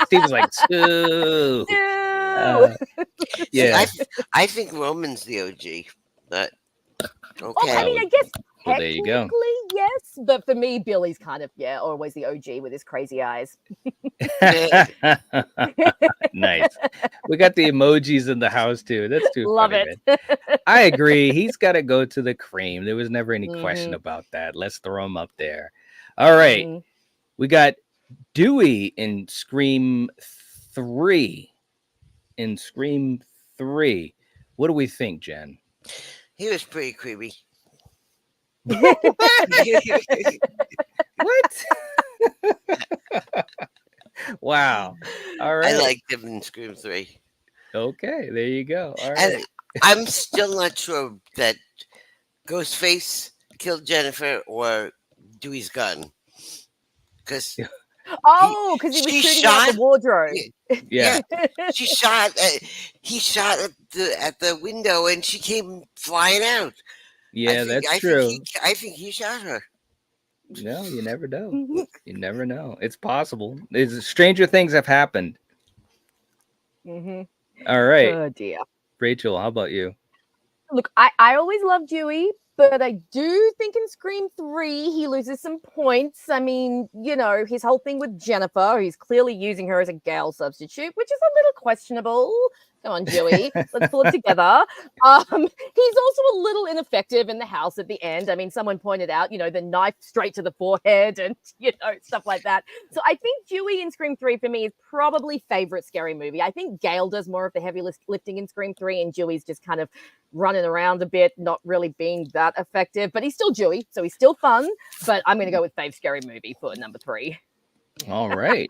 Steven's like, Stu. Yeah. I think Roman's the OG, but okay. Oh, I mean, I guess well, there you go. technically yes, but for me, Billy's kind of always the OG with his crazy eyes. Nice. We got the emojis in the house too. That's too Love funny, it. man. I agree. He's got to go to the Cream. There was never any question Mhm. about that. Let's throw him up there. All right. Mhm. We got Dewey in Scream 3. In Scream 3. What do we think, Jen? He was pretty creepy. What? Wow. All right. I liked him in Scream 3. Okay, there you go. All right. And I'm still not sure that Ghostface killed Jennifer or Dewey's gun. Because he was shooting out the wardrobe. Yeah. He shot at the window and she came flying out. Yeah, that's true. I think he shot her. No, you never know. You never know. It's possible. Stranger things have happened. Mm-hmm. All right. Oh dear. Rachel, how about you? Look, I always loved Dewey, but I do think in Scream 3 he loses some points. I mean, his whole thing with Jennifer, he's clearly using her as a Gale substitute, which is a little questionable. Come on, Dewey, let's pull it together. He's also a little ineffective in the house at the end. I mean, someone pointed out, the knife straight to the forehead and, stuff like that. So I think Dewey in Scream 3 for me is probably favorite scary movie. I think Gale does more of the heavy lifting in Scream 3 and Dewey's just kind of running around a bit, not really being that effective, but he's still Dewey, so he's still fun. But I'm going to go with fave scary movie for number 3. All right.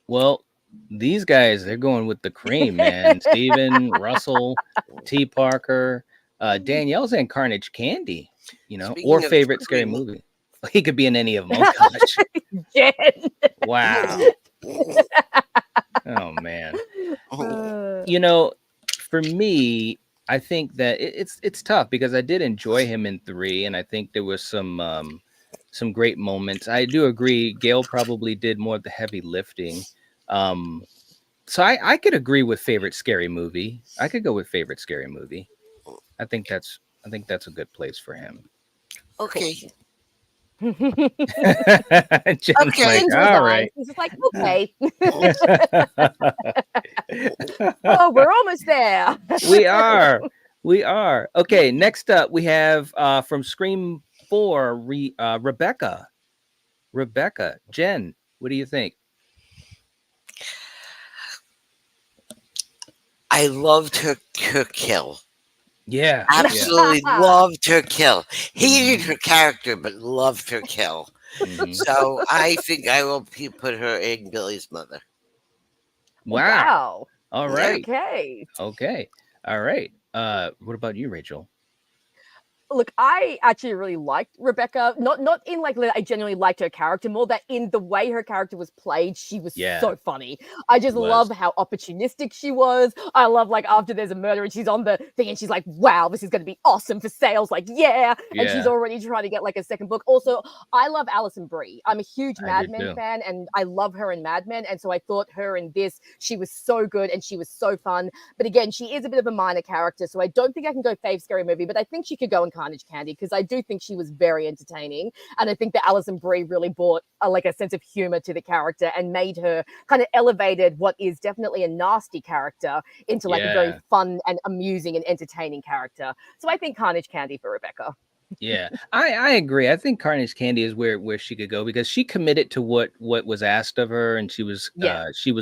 Well, these guys, they're going with the Cream, man. Steven, Russell, T. Parker, Danielle's in Carnage Candy, or favorite scary movie. He could be in any of them. Oh, gosh. Wow. Oh, man. For me, I think that it's tough because I did enjoy him in 3, and I think there was some great moments. I do agree. Gale probably did more of the heavy lifting. So I could agree with favorite scary movie. I could go with favorite scary movie. I think that's a good place for him. Okay. Jen's like, all right. He's just like, okay. Oh, we're almost there. We are. Okay, next up we have from Scream 4, Rebecca. Jen, what do you think? I loved her kill. Yeah. Absolutely loved her kill. Hated her character, but loved her kill. Mm-hmm. So I think I will put her in Billy's mother. Wow. All right. Okay. All right. What about you, Rachel? Look, I actually really liked Rebecca. Not in like I genuinely liked her character, more that in the way her character was played, she was so funny. I just love how opportunistic she was. I love like after there's a murder and she's on the thing and she's like, wow, this is going to be awesome for sales. Like, yeah. And she's already trying to get like a second book. Also, I love Alison Brie. I'm a huge Mad Men fan and I love her in Mad Men. And so I thought her in this, she was so good and she was so fun. But again, she is a bit of a minor character. So I don't think I can go fave scary movie, but I think she could go in Carnage Candy because I do think she was very entertaining, and I think that Alison Brie really brought a sense of humor to the character and made her kind of elevated what is definitely a nasty character into like a very fun and amusing and entertaining character. So I think Carnage Candy for Rebecca. Yeah, I agree. I think Carnage Candy is where she could go because she committed to what was asked of her, and she was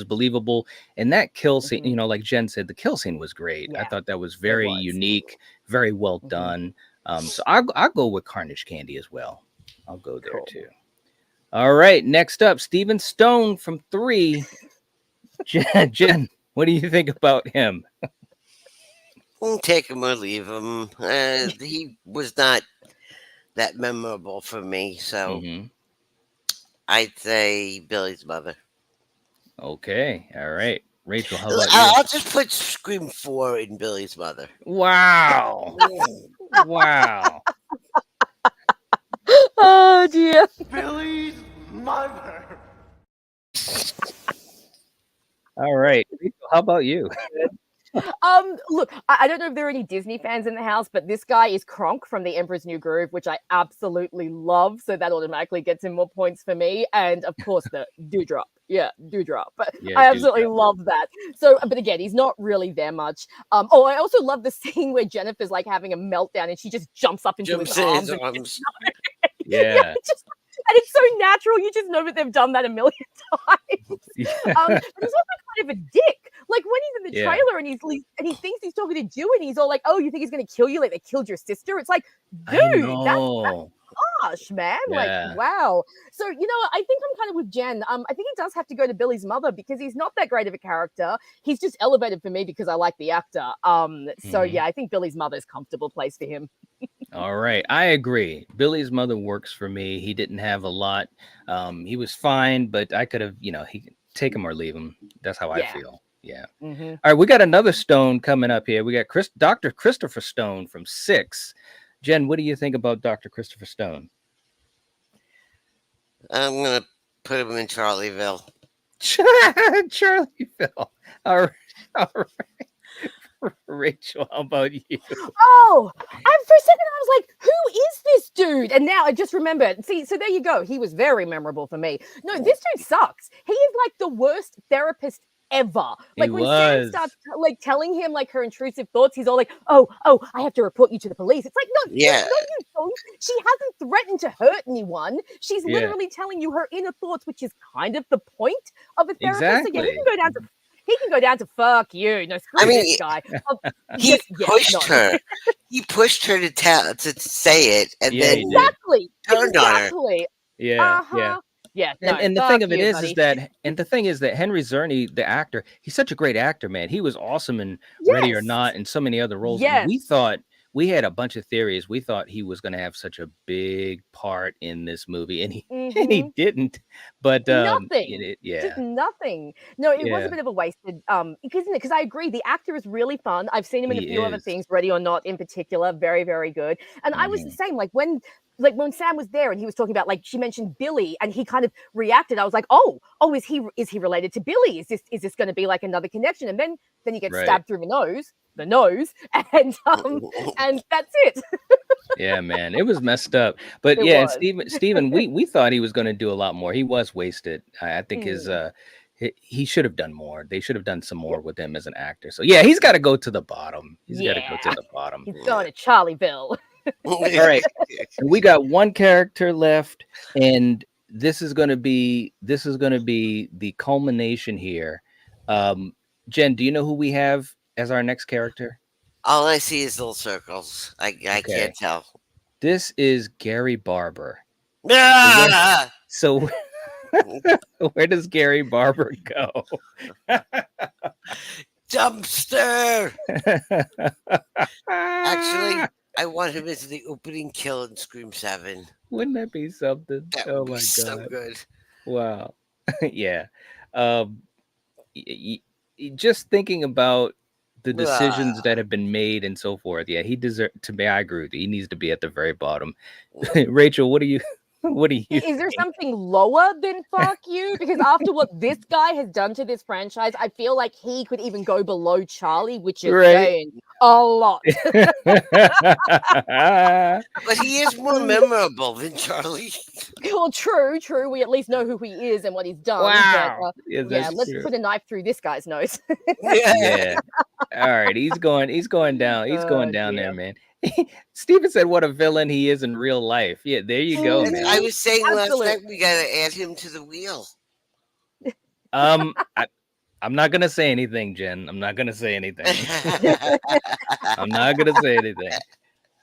believable. And that kill scene, like Jen said, the kill scene was great. I thought that was very unique, very well done. So I'll go with Carnage Candy as well. I'll go there too. All right, next up, Steven Stone from 3. Jen, what do you think about him? Take him or leave him. He was not that memorable for me. So I'd say Billy's mother. Okay, all right. Rachel, how about you? I'll just put Scream 4 in Billy's mother. Wow. Wow. Oh dear. Billy's mother. All right. Rachel, how about you? Look, I don't know if there are any Disney fans in the house, but this guy is Kronk from The Emperor's New Groove, which I absolutely love. So that automatically gets him more points for me. And of course, the Dewdrop. Yeah, Dewdrop. But Yeah, I absolutely Dewdrop. love that. So, but again, he's not really there much. Oh, I also love the scene where Jennifer's like having a meltdown and she just jumps up into his arms. Yeah. And it's so natural. You just know that they've done that a million times. Yeah. But he's also kind of a dick. Like when he's in the Yeah. trailer and he thinks he's talking to Dewey and he's all like, "Oh, you think he's gonna kill you? Like they killed your sister?" It's like, I dude, that's know. harsh, man. Yeah. Like, wow. So you know, I think I'm kind of with Jen. I think he does have to go to Billy's mother because he's not that great of a character. He's just elevated for me because I like the actor. So yeah, I think Billy's mother is a comfortable place for him. All right. I agree. Billy's mother works for me. He didn't have a lot. He was fine, but I could have, he could take him or leave him. That's how I Yeah. feel. Yeah. Mm-hmm. All right. We got another Stone coming up here. We got Dr. Christopher Stone from 6. Jen, what do you think about Dr. Christopher Stone? I'm going to put him in Charlieville. Charlieville. All right. All right. Rachel, how about you? Oh, for a second I was like, who is this dude? And now I just remembered. See, so there you go. He was very memorable for me. No, this dude sucks. He is like the worst therapist ever. Like when Sam starts like telling him like her intrusive thoughts, he's all like, oh, I have to report you to the police. It's like, no, Yeah. no, you don't. She hasn't threatened to hurt anyone. She's literally telling you her inner thoughts, which is kind of the point of a therapist. Exactly. So yeah, he can go down to fuck you. No, screw this guy. He pushed her. He pushed her to say it, and then turned on her. Yeah. Yeah. Yeah. And the thing of it is that Henry Czerny, the actor, he's such a great actor, man. He was awesome in Ready or Not and so many other roles. And we had a bunch of theories. We thought he was going to have such a big part in this movie, and he didn't. But nothing. Just nothing. No, it was a bit of a wasted. Because I agree, the actor is really fun. I've seen him in a few other things, Ready or Not in particular, very, very good. And I was the same. Like when Sam was there and he was talking about, like, she mentioned Billy and he kind of reacted. I was like, oh, is he related to Billy? Is this going to be like another connection? And then you get stabbed through the nose, and that's it. Yeah, man, it was messed up. But Steven, we thought he was going to do a lot more. He was wasted. I think he should have done more. They should have done some more with him as an actor. So yeah, he's got to go to the bottom. He's got to go to the bottom. He's going to Charlieville. All right, we got one character left, and this is going to be the culmination here. Jen, do you know who we have as our next character? All I see is little circles. I can't tell. This is Gary Barber. Ah! So where does Gary Barber go? Dumpster. Actually, I want him as the opening kill in Scream 7. Wouldn't that be something? That Oh would my be god! so good. Wow. Yeah. Just thinking about the decisions that have been made and so forth. Yeah, he deserves to be. I agree with you. He needs to be at the very bottom. Rachel, what do you? Is there something lower than fuck you? Because after what this guy has done to this franchise, I feel like he could even go below Charlie, which is saying a lot. But he is more memorable than Charlie. Well, true. We at least know who he is and what he's done. Wow. But, let's put a knife through this guy's nose. Yeah. All right. He's going down. He's going down there, man. Steven said what a villain he is in real life. Yeah, there you go, man. I was saying last night we gotta add him to the wheel. I'm not gonna say anything, Jen. I'm not gonna say anything. I'm not gonna say anything.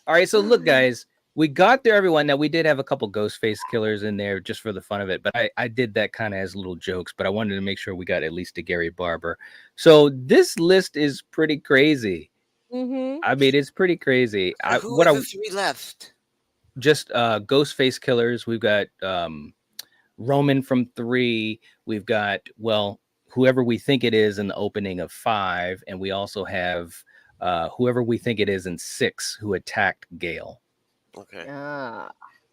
All right, so look, guys, we got there, everyone. Now we did have a couple Ghostface killers in there just for the fun of it, but I did that kind of as little jokes, but I wanted to make sure we got at least a Gary Barber. So this list is pretty crazy. I mean, it's pretty crazy. Who are the 3 left? Just Ghostface killers. We've got Roman from 3. We've got, well, whoever we think it is in the opening of 5. And we also have whoever we think it is in 6 who attacked Gale. Okay.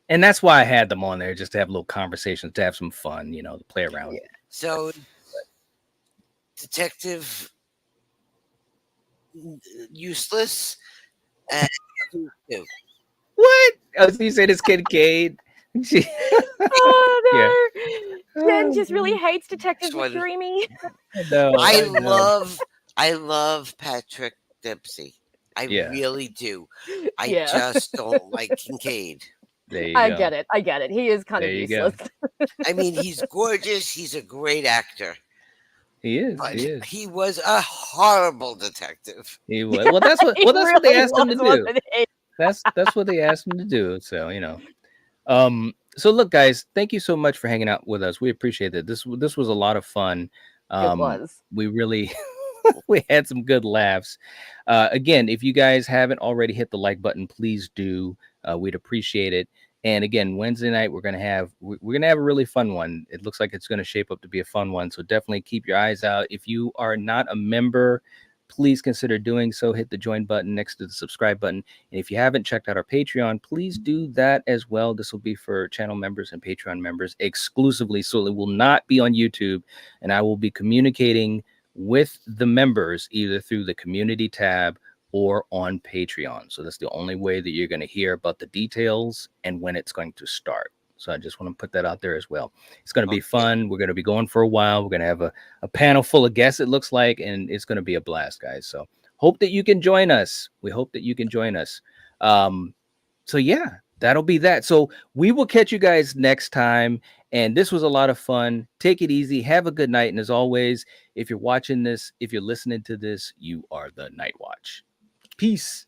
And that's why I had them on there, just to have little conversations, to have some fun, you know, to play around. Yeah. So, Detective Useless. What? Oh, so you said it's Kincaid? Oh no! Yeah. Jen just really hates Detective McDreamy. No, I love Patrick Dempsey. I really do. I just don't like Kincaid. There you go. I get it. He is kind of useless. I mean, he's gorgeous. He's a great actor. He is. But he is. He was a horrible detective. He was. Well, that's what. Well, that's what they asked him to do. That's what they asked him to do. So, you know. So look, guys, thank you so much for hanging out with us. We appreciate it. This was a lot of fun. It was. We really we had some good laughs. Again, if you guys haven't already hit the like button, please do. We'd appreciate it. And again, Wednesday night we're gonna have a really fun one. It looks like it's gonna shape up to be a fun one. So definitely keep your eyes out. If you are not a member, please consider doing so. Hit the join button next to the subscribe button. And if you haven't checked out our Patreon, please do that as well. This will be for channel members and Patreon members exclusively. So it will not be on YouTube. And I will be communicating with the members either through the community tab or on Patreon. So that's the only way that you're going to hear about the details and when it's going to start. So I just want to put that out there as well. It's going to be fun. We're going to be going for a while. We're going to have a panel full of guests, it looks like, and it's going to be a blast, guys. So hope that you can join us. We hope that you can join us. So yeah, that'll be that. So we will catch you guys next time. And this was a lot of fun. Take it easy. Have a good night. And as always, if you're watching this, if you're listening to this, you are the Night Watch. Peace.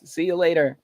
See you later.